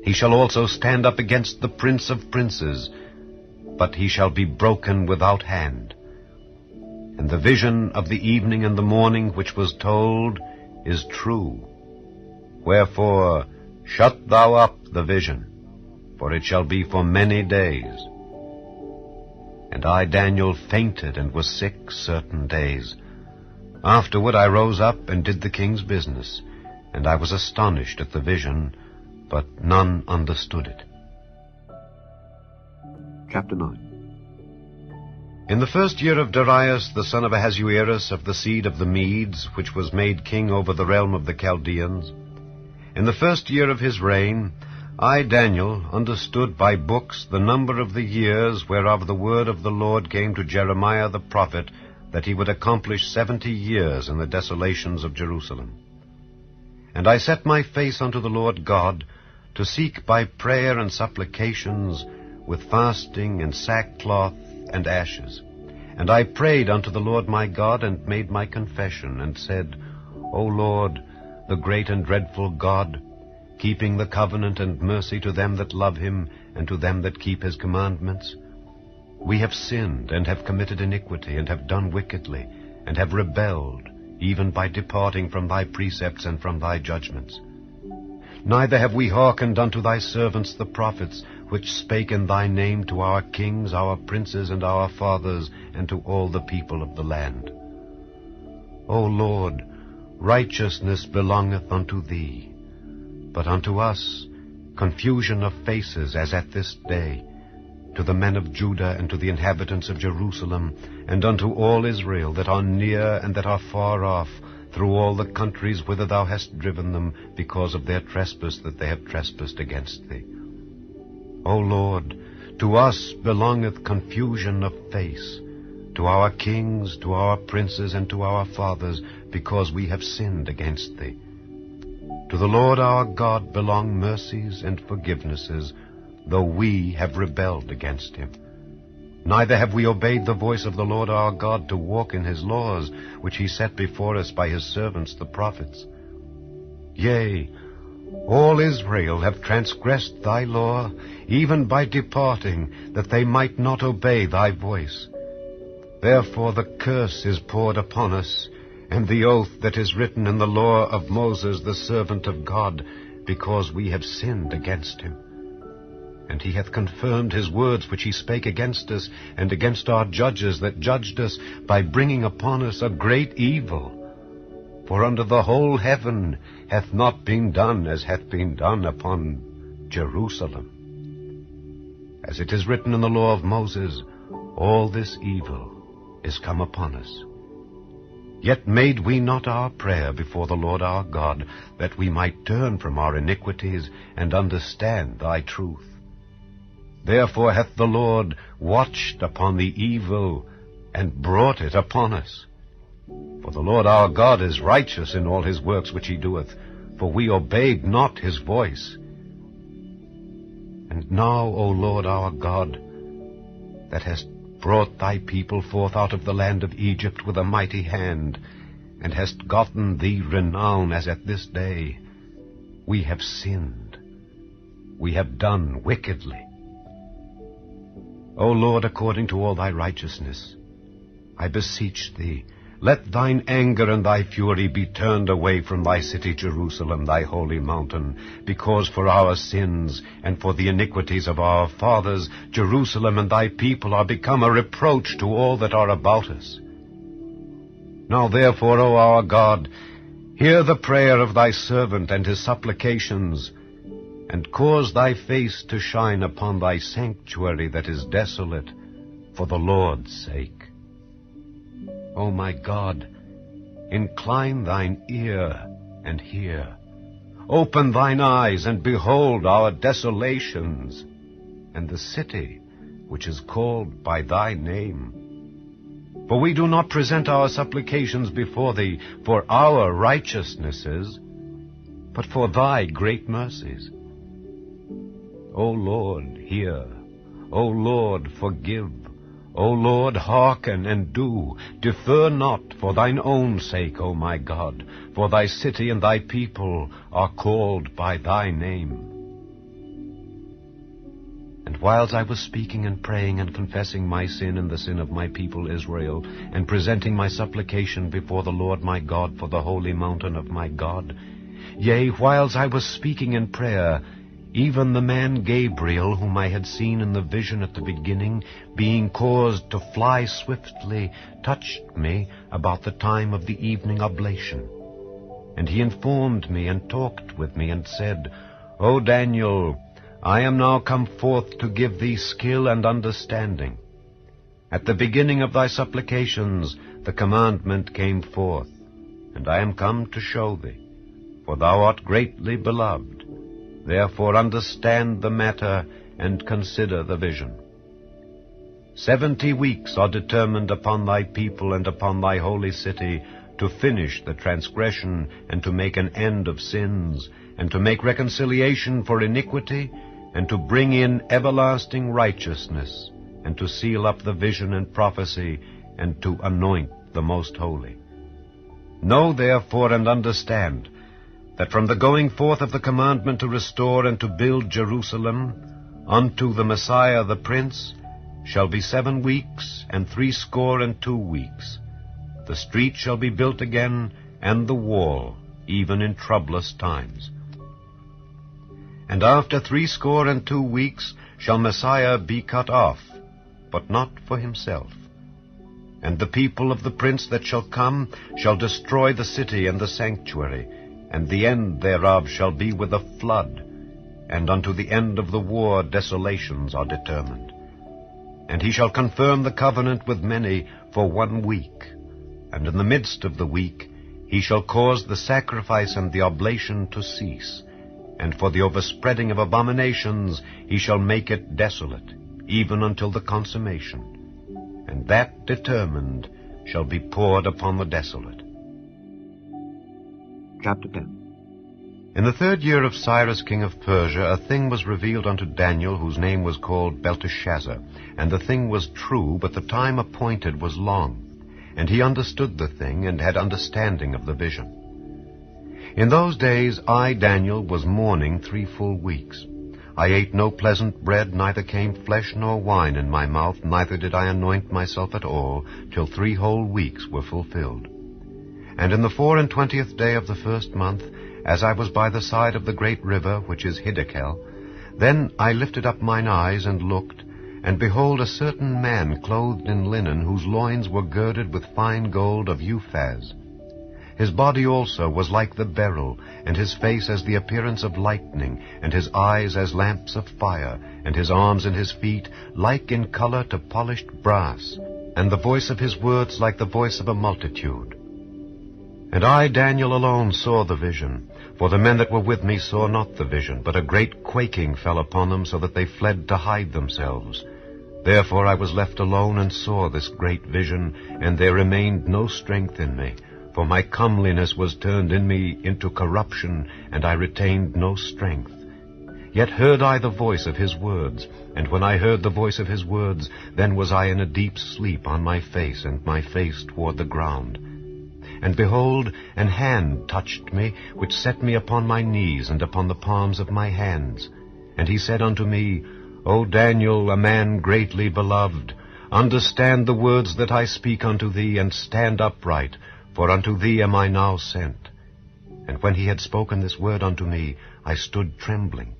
He shall also stand up against the prince of princes, but he shall be broken without hand. And the vision of the evening and the morning which was told is true. Wherefore shut thou up the vision, for it shall be for many days. And I, Daniel, fainted and was sick certain days. Afterward I rose up and did the king's business, and I was astonished at the vision, but none understood it. Chapter 9. In the first year of Darius, the son of Ahasuerus, of the seed of the Medes, which was made king over the realm of the Chaldeans, in the first year of his reign, I, Daniel, understood by books the number of the years whereof the word of the Lord came to Jeremiah the prophet, that he would accomplish 70 years in the desolations of Jerusalem. And I set my face unto the Lord God, to seek by prayer and supplications, with fasting and sackcloth and ashes. And I prayed unto the Lord my God, and made my confession, and said, O Lord, the great and dreadful God, keeping the covenant and mercy to them that love him, and to them that keep his commandments, we have sinned, and have committed iniquity, and have done wickedly, and have rebelled, even by departing from thy precepts and from thy judgments. Neither have we hearkened unto thy servants the prophets, which spake in thy name to our kings, our princes, and our fathers, and to all the people of the land. O Lord, righteousness belongeth unto thee, but unto us confusion of faces as at this day, to the men of Judah, and to the inhabitants of Jerusalem, and unto all Israel that are near and that are far off, through all the countries whither thou hast driven them, because of their trespass that they have trespassed against thee. O Lord, to us belongeth confusion of face, to our kings, to our princes, and to our fathers, because we have sinned against thee. To the Lord our God belong mercies and forgivenesses, though we have rebelled against him. Neither have we obeyed the voice of the Lord our God to walk in his laws, which he set before us by his servants the prophets. Yea, all Israel have transgressed thy law, even by departing, that they might not obey thy voice. Therefore the curse is poured upon us, and the oath that is written in the law of Moses the servant of God, because we have sinned against him. And he hath confirmed his words which he spake against us, and against our judges that judged us, by bringing upon us a great evil. For under the whole heaven hath not been done as hath been done upon Jerusalem. As it is written in the law of Moses, all this evil is come upon us. Yet made we not our prayer before the Lord our God, that we might turn from our iniquities, and understand thy truth. Therefore hath the Lord watched upon the evil, and brought it upon us. For the Lord our God is righteous in all his works which he doeth, for we obeyed not his voice. And now, O Lord our God, that hast brought thy people forth out of the land of Egypt with a mighty hand, and hast gotten thee renown as at this day, we have sinned, we have done wickedly. O Lord, according to all thy righteousness, I beseech thee, let thine anger and thy fury be turned away from thy city Jerusalem, thy holy mountain, because for our sins and for the iniquities of our fathers, Jerusalem and thy people are become a reproach to all that are about us. Now therefore, O our God, hear the prayer of thy servant and his supplications, and cause thy face to shine upon thy sanctuary that is desolate, for the Lord's sake. O my God, incline thine ear and hear. Open thine eyes and behold our desolations, and the city which is called by thy name. For we do not present our supplications before thee for our righteousnesses, but for thy great mercies. O Lord, hear. O Lord, forgive. O Lord, hearken and do. Defer not for thine own sake, O my God, for thy city and thy people are called by thy name. And whiles I was speaking and praying and confessing my sin and the sin of my people Israel, and presenting my supplication before the Lord my God for the holy mountain of my God, yea, whiles I was speaking in prayer, even the man Gabriel, whom I had seen in the vision at the beginning, being caused to fly swiftly, touched me about the time of the evening oblation. And he informed me and talked with me and said, O Daniel, I am now come forth to give thee skill and understanding. At the beginning of thy supplications the commandment came forth, and I am come to show thee, for thou art greatly beloved. Therefore understand the matter and consider the vision. 70 weeks are determined upon thy people and upon thy holy city to finish the transgression and to make an end of sins and to make reconciliation for iniquity and to bring in everlasting righteousness and to seal up the vision and prophecy and to anoint the most holy. Know therefore and understand that from the going forth of the commandment to restore and to build Jerusalem unto the Messiah the Prince shall be 7 weeks and 62 weeks. The street shall be built again, and the wall, even in troublous times. And after 62 weeks shall Messiah be cut off, but not for himself. And the people of the prince that shall come shall destroy the city and the sanctuary, and the end thereof shall be with a flood, and unto the end of the war desolations are determined. And he shall confirm the covenant with many for 1 week, and in the midst of the week he shall cause the sacrifice and the oblation to cease, and for the overspreading of abominations he shall make it desolate, even until the consummation, and that determined shall be poured upon the desolate. Chapter 10. In the 3rd year of Cyrus king of Persia, a thing was revealed unto Daniel, whose name was called Belteshazzar. And the thing was true, but the time appointed was long. And he understood the thing, and had understanding of the vision. In those days I, Daniel, was mourning 3 full weeks. I ate no pleasant bread, neither came flesh nor wine in my mouth, neither did I anoint myself at all, till 3 whole weeks were fulfilled. And in the 24th day of the 1st month, as I was by the side of the great river, which is Hiddekel, then I lifted up mine eyes and looked, and behold, a certain man clothed in linen, whose loins were girded with fine gold of Uphaz. His body also was like the beryl, and his face as the appearance of lightning, and his eyes as lamps of fire, and his arms and his feet like in color to polished brass, and the voice of his words like the voice of a multitude. And I, Daniel, alone saw the vision, for the men that were with me saw not the vision, but a great quaking fell upon them, so that they fled to hide themselves. Therefore I was left alone and saw this great vision, and there remained no strength in me, for my comeliness was turned in me into corruption, and I retained no strength. Yet heard I the voice of his words, and when I heard the voice of his words, then was I in a deep sleep on my face, and my face toward the ground. And behold, an hand touched me, which set me upon my knees, and upon the palms of my hands. And he said unto me, O Daniel, a man greatly beloved, understand the words that I speak unto thee, and stand upright, for unto thee am I now sent. And when he had spoken this word unto me, I stood trembling.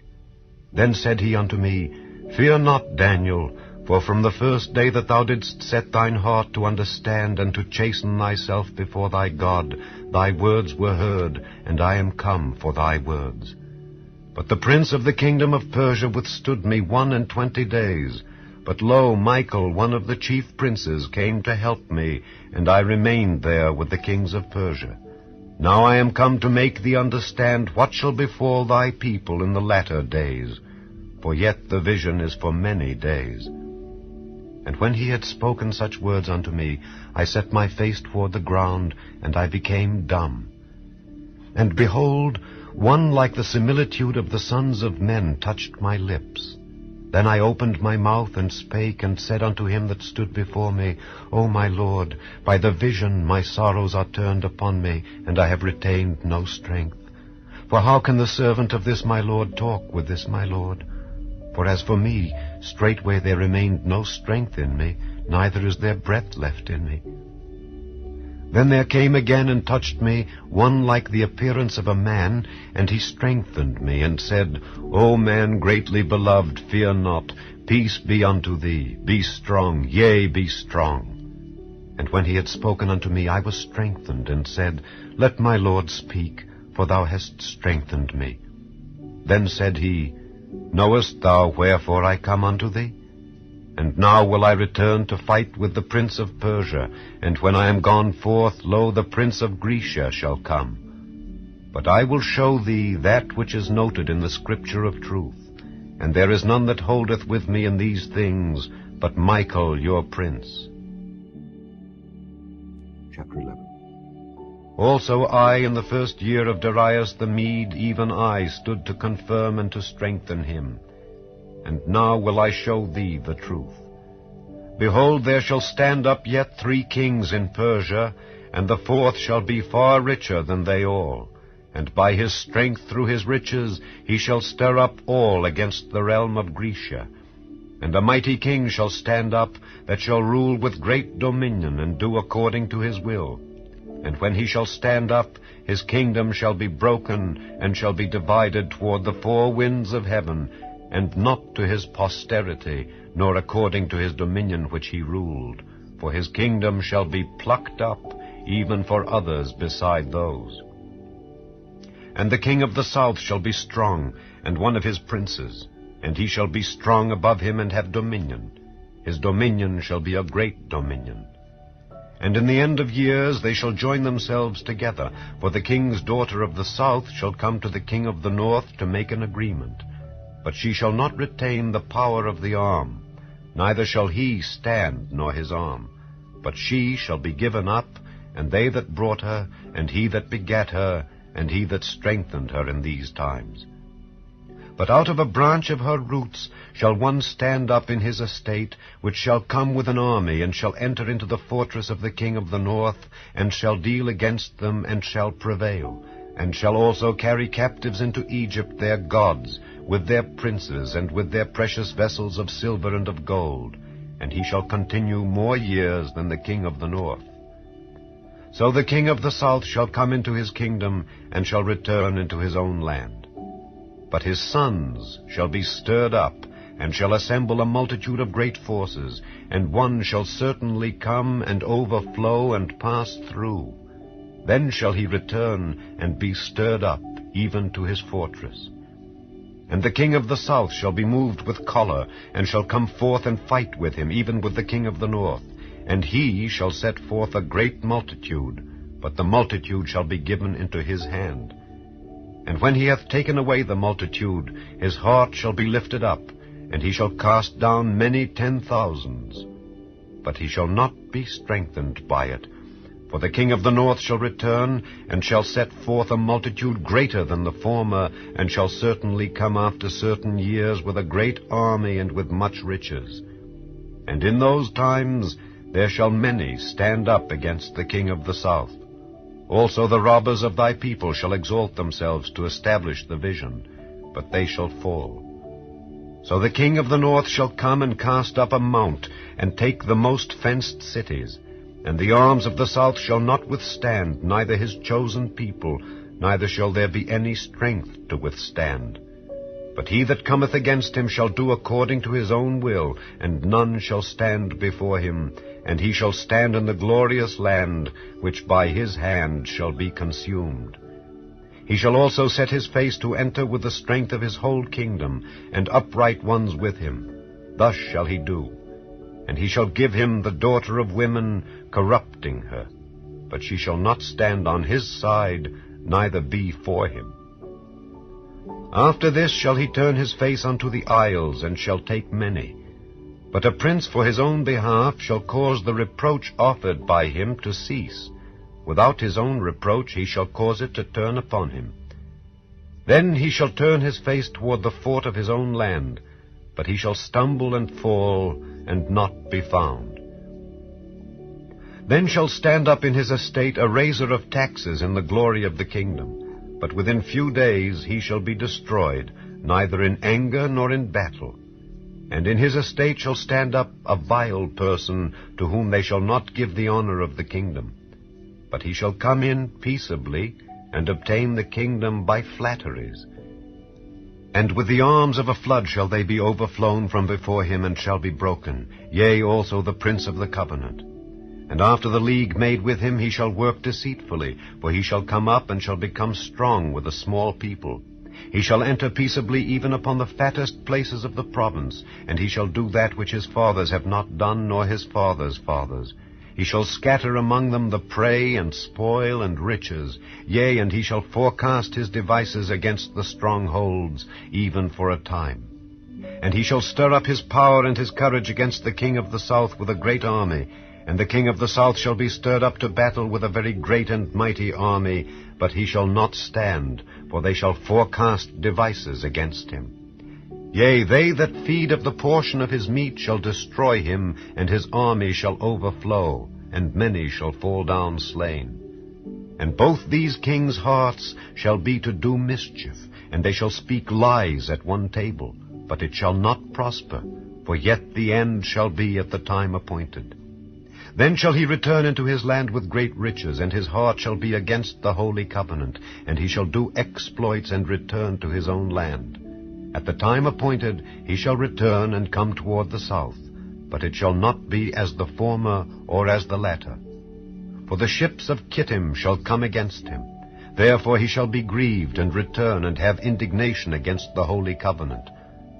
Then said he unto me, Fear not, Daniel, for from the first day that thou didst set thine heart to understand and to chasten thyself before thy God, thy words were heard, and I am come for thy words. But the prince of the kingdom of Persia withstood me 21 days. But lo, Michael, one of the chief princes, came to help me, and I remained there with the kings of Persia. Now I am come to make thee understand what shall befall thy people in the latter days, for yet the vision is for many days. And when he had spoken such words unto me, I set my face toward the ground, and I became dumb. And behold, one like the similitude of the sons of men touched my lips. Then I opened my mouth and spake, and said unto him that stood before me, O my Lord, by the vision my sorrows are turned upon me, and I have retained no strength. For how can the servant of this my Lord talk with this my Lord? For as for me, straightway there remained no strength in me, neither is there breath left in me. Then there came again and touched me one like the appearance of a man, and he strengthened me, and said, O man greatly beloved, fear not, peace be unto thee, be strong, yea, be strong. And when he had spoken unto me, I was strengthened, and said, Let my Lord speak, for thou hast strengthened me. Then said he, Knowest thou wherefore I come unto thee? And now will I return to fight with the prince of Persia, and when I am gone forth, lo, the prince of Grecia shall come. But I will show thee that which is noted in the scripture of truth, and there is none that holdeth with me in these things, but Michael your prince. Chapter 11. Also I, in the first year of Darius the Mede, even I stood to confirm and to strengthen him. And now will I show thee the truth. Behold, there shall stand up yet 3 kings in Persia, and the 4th shall be far richer than they all. And by his strength through his riches he shall stir up all against the realm of Grecia. And a mighty king shall stand up, that shall rule with great dominion, and do according to his will. And when he shall stand up, his kingdom shall be broken, and shall be divided toward the 4 winds of heaven, and not to his posterity, nor according to his dominion which he ruled. For his kingdom shall be plucked up, even for others beside those. And the king of the south shall be strong, and one of his princes, and he shall be strong above him and have dominion. His dominion shall be a great dominion. And in the end of years they shall join themselves together, for the king's daughter of the south shall come to the king of the north to make an agreement. But she shall not retain the power of the arm, neither shall he stand nor his arm. But she shall be given up, and they that brought her, and he that begat her, and he that strengthened her in these times. But out of a branch of her roots shall one stand up in his estate, which shall come with an army, and shall enter into the fortress of the king of the north, and shall deal against them, and shall prevail, and shall also carry captives into Egypt their gods, with their princes, and with their precious vessels of silver and of gold, and he shall continue more years than the king of the north. So the king of the south shall come into his kingdom, and shall return into his own land. But his sons shall be stirred up, and shall assemble a multitude of great forces, and one shall certainly come, and overflow, and pass through. Then shall he return, and be stirred up, even to his fortress. And the king of the south shall be moved with choler, and shall come forth and fight with him, even with the king of the north. And he shall set forth a great multitude, but the multitude shall be given into his hand. And when he hath taken away the multitude, his heart shall be lifted up, and he shall cast down many 10,000s. But he shall not be strengthened by it. For the king of the north shall return, and shall set forth a multitude greater than the former, and shall certainly come after certain years with a great army and with much riches. And in those times there shall many stand up against the king of the south. Also the robbers of thy people shall exalt themselves to establish the vision, but they shall fall. So the king of the north shall come and cast up a mount, and take the most fenced cities. And the arms of the south shall not withstand, neither his chosen people, neither shall there be any strength to withstand. But he that cometh against him shall do according to his own will, and none shall stand before him, and he shall stand in the glorious land, which by his hand shall be consumed. He shall also set his face to enter with the strength of his whole kingdom, and upright ones with him. Thus shall he do. And he shall give him the daughter of women, corrupting her. But she shall not stand on his side, neither be for him. After this shall he turn his face unto the isles, and shall take many. But a prince for his own behalf shall cause the reproach offered by him to cease. Without his own reproach he shall cause it to turn upon him. Then he shall turn his face toward the fort of his own land, but he shall stumble and fall, and not be found. Then shall stand up in his estate a raiser of taxes in the glory of the kingdom. But within few days he shall be destroyed, neither in anger nor in battle. And in his estate shall stand up a vile person, to whom they shall not give the honor of the kingdom. But he shall come in peaceably, and obtain the kingdom by flatteries. And with the arms of a flood shall they be overflown from before him, and shall be broken, yea, also the prince of the covenant. And after the league made with him he shall work deceitfully, for he shall come up and shall become strong with a small people. He shall enter peaceably even upon the fattest places of the province, and he shall do that which his fathers have not done, nor his fathers' fathers. He shall scatter among them the prey and spoil and riches, yea, and he shall forecast his devices against the strongholds, even for a time. And he shall stir up his power and his courage against the king of the south with a great army, and the king of the south shall be stirred up to battle with a very great and mighty army, but he shall not stand, for they shall forecast devices against him. Yea, they that feed of the portion of his meat shall destroy him, and his army shall overflow, and many shall fall down slain. And both these kings' hearts shall be to do mischief, and they shall speak lies at one table, but it shall not prosper, for yet the end shall be at the time appointed. Then shall he return into his land with great riches, and his heart shall be against the holy covenant, and he shall do exploits and return to his own land. At the time appointed he shall return and come toward the south, but it shall not be as the former or as the latter. For the ships of Kittim shall come against him. Therefore he shall be grieved, and return, and have indignation against the holy covenant.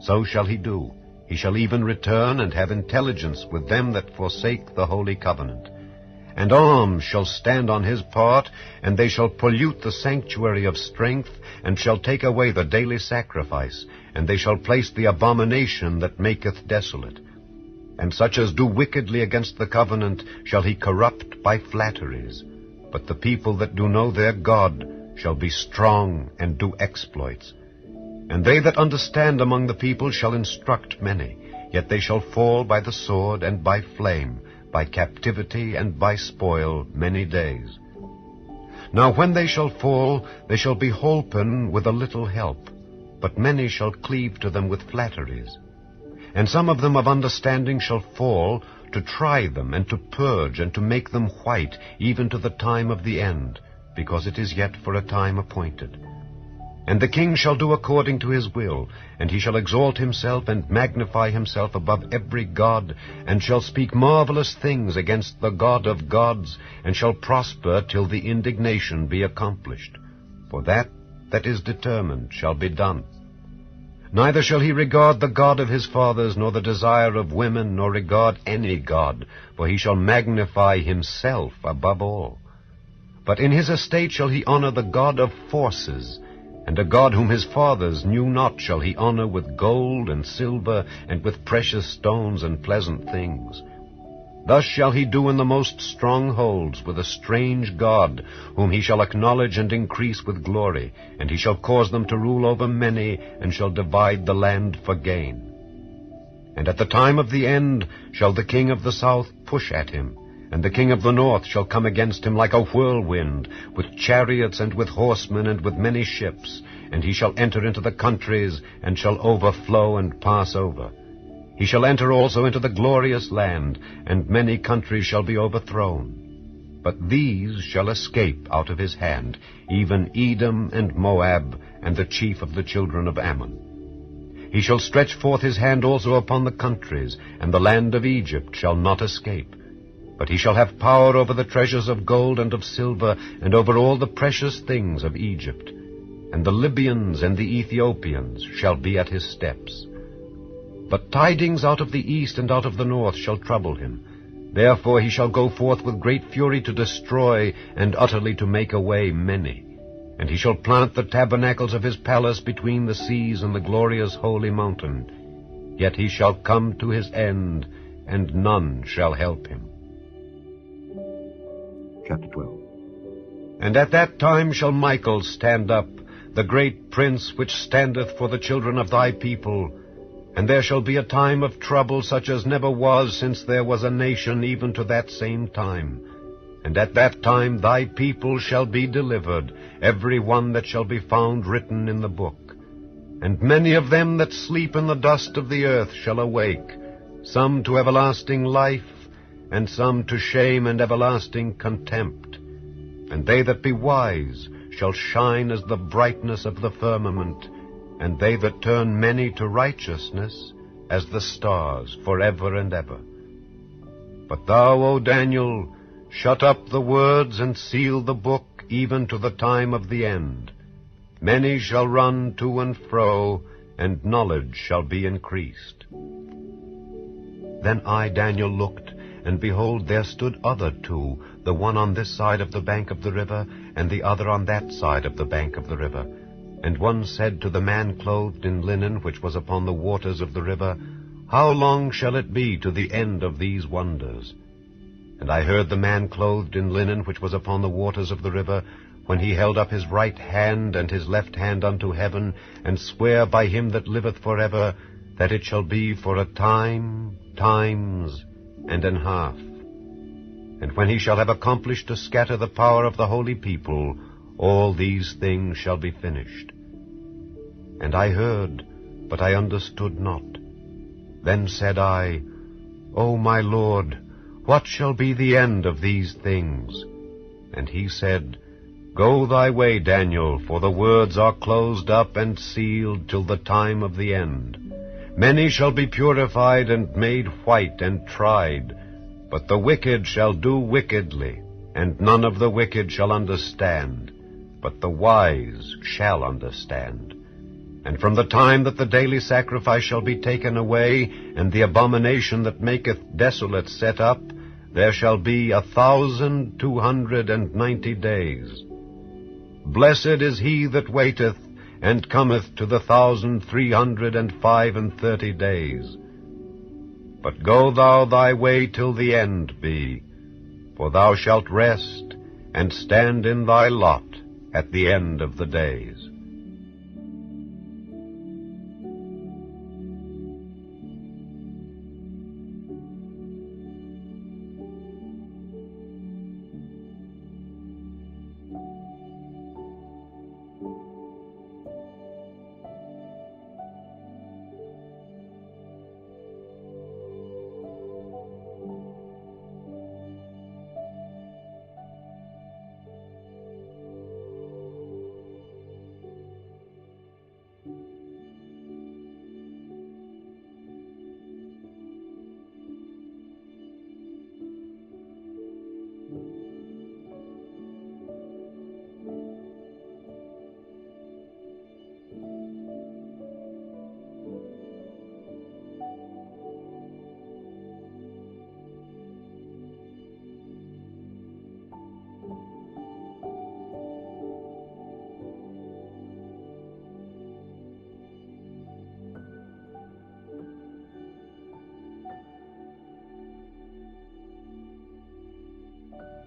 So shall he do. He shall even return, and have intelligence with them that forsake the holy covenant. And arms shall stand on his part, and they shall pollute the sanctuary of strength, and shall take away the daily sacrifice, and they shall place the abomination that maketh desolate. And such as do wickedly against the covenant shall he corrupt by flatteries. But the people that do know their God shall be strong and do exploits. And they that understand among the people shall instruct many, yet they shall fall by the sword and by flame, by captivity and by spoil many days. Now when they shall fall, they shall be holpen with a little help, but many shall cleave to them with flatteries. And some of them of understanding shall fall, to try them, and to purge, and to make them white, even to the time of the end, because it is yet for a time appointed. And the king shall do according to his will, and he shall exalt himself and magnify himself above every god, and shall speak marvelous things against the God of gods, and shall prosper till the indignation be accomplished. For that is determined shall be done. Neither shall he regard the God of his fathers, nor the desire of women, nor regard any god, for he shall magnify himself above all. But in his estate shall he honor the God of forces, and a God whom his fathers knew not shall he honor with gold and silver, and with precious stones and pleasant things. Thus shall he do in the most strongholds with a strange God, whom he shall acknowledge and increase with glory, and he shall cause them to rule over many, and shall divide the land for gain. And at the time of the end shall the king of the south push at him, and the king of the north shall come against him like a whirlwind, with chariots and with horsemen and with many ships, and he shall enter into the countries, and shall overflow and pass over. He shall enter also into the glorious land, and many countries shall be overthrown. But these shall escape out of his hand, even Edom and Moab, and the chief of the children of Ammon. He shall stretch forth his hand also upon the countries, and the land of Egypt shall not escape. But he shall have power over the treasures of gold and of silver, and over all the precious things of Egypt. and the Libyans and the Ethiopians shall be at his steps. But tidings out of the east and out of the north shall trouble him. Therefore he shall go forth with great fury to destroy and utterly to make away many. And he shall plant the tabernacles of his palace between the seas and the glorious holy mountain. Yet he shall come to his end, and none shall help him. Chapter 12. And at that time shall Michael stand up, the great prince which standeth for the children of thy people. And there shall be a time of trouble such as never was since there was a nation even to that same time. And at that time thy people shall be delivered, every one that shall be found written in the book. And many of them that sleep in the dust of the earth shall awake, some to everlasting life, and some to shame and everlasting contempt. And they that be wise shall shine as the brightness of the firmament, and they that turn many to righteousness as the stars forever and ever. But thou, O Daniel, shut up the words and seal the book even to the time of the end. Many shall run to and fro, and knowledge shall be increased. Then I, Daniel, looked, and behold, there stood other two, the one on this side of the bank of the river, and the other on that side of the bank of the river. And one said to the man clothed in linen, which was upon the waters of the river, How long shall it be to the end of these wonders? And I heard the man clothed in linen, which was upon the waters of the river, when he held up his right hand and his left hand unto heaven, and sware by him that liveth forever, that it shall be for a time, times, and an half. And when he shall have accomplished to scatter the power of the holy people, all these things shall be finished. And I heard, but I understood not. Then said I, O my Lord, what shall be the end of these things? And he said, Go thy way, Daniel, for the words are closed up and sealed till the time of the end. Many shall be purified and made white and tried, but the wicked shall do wickedly, and none of the wicked shall understand, but the wise shall understand. And from the time that the daily sacrifice shall be taken away, and the abomination that maketh desolate set up, there shall be 1,290 days. Blessed is he that waiteth, and cometh to the 1,335 days. But go thou thy way till the end be, for thou shalt rest, and stand in thy lot at the end of the days.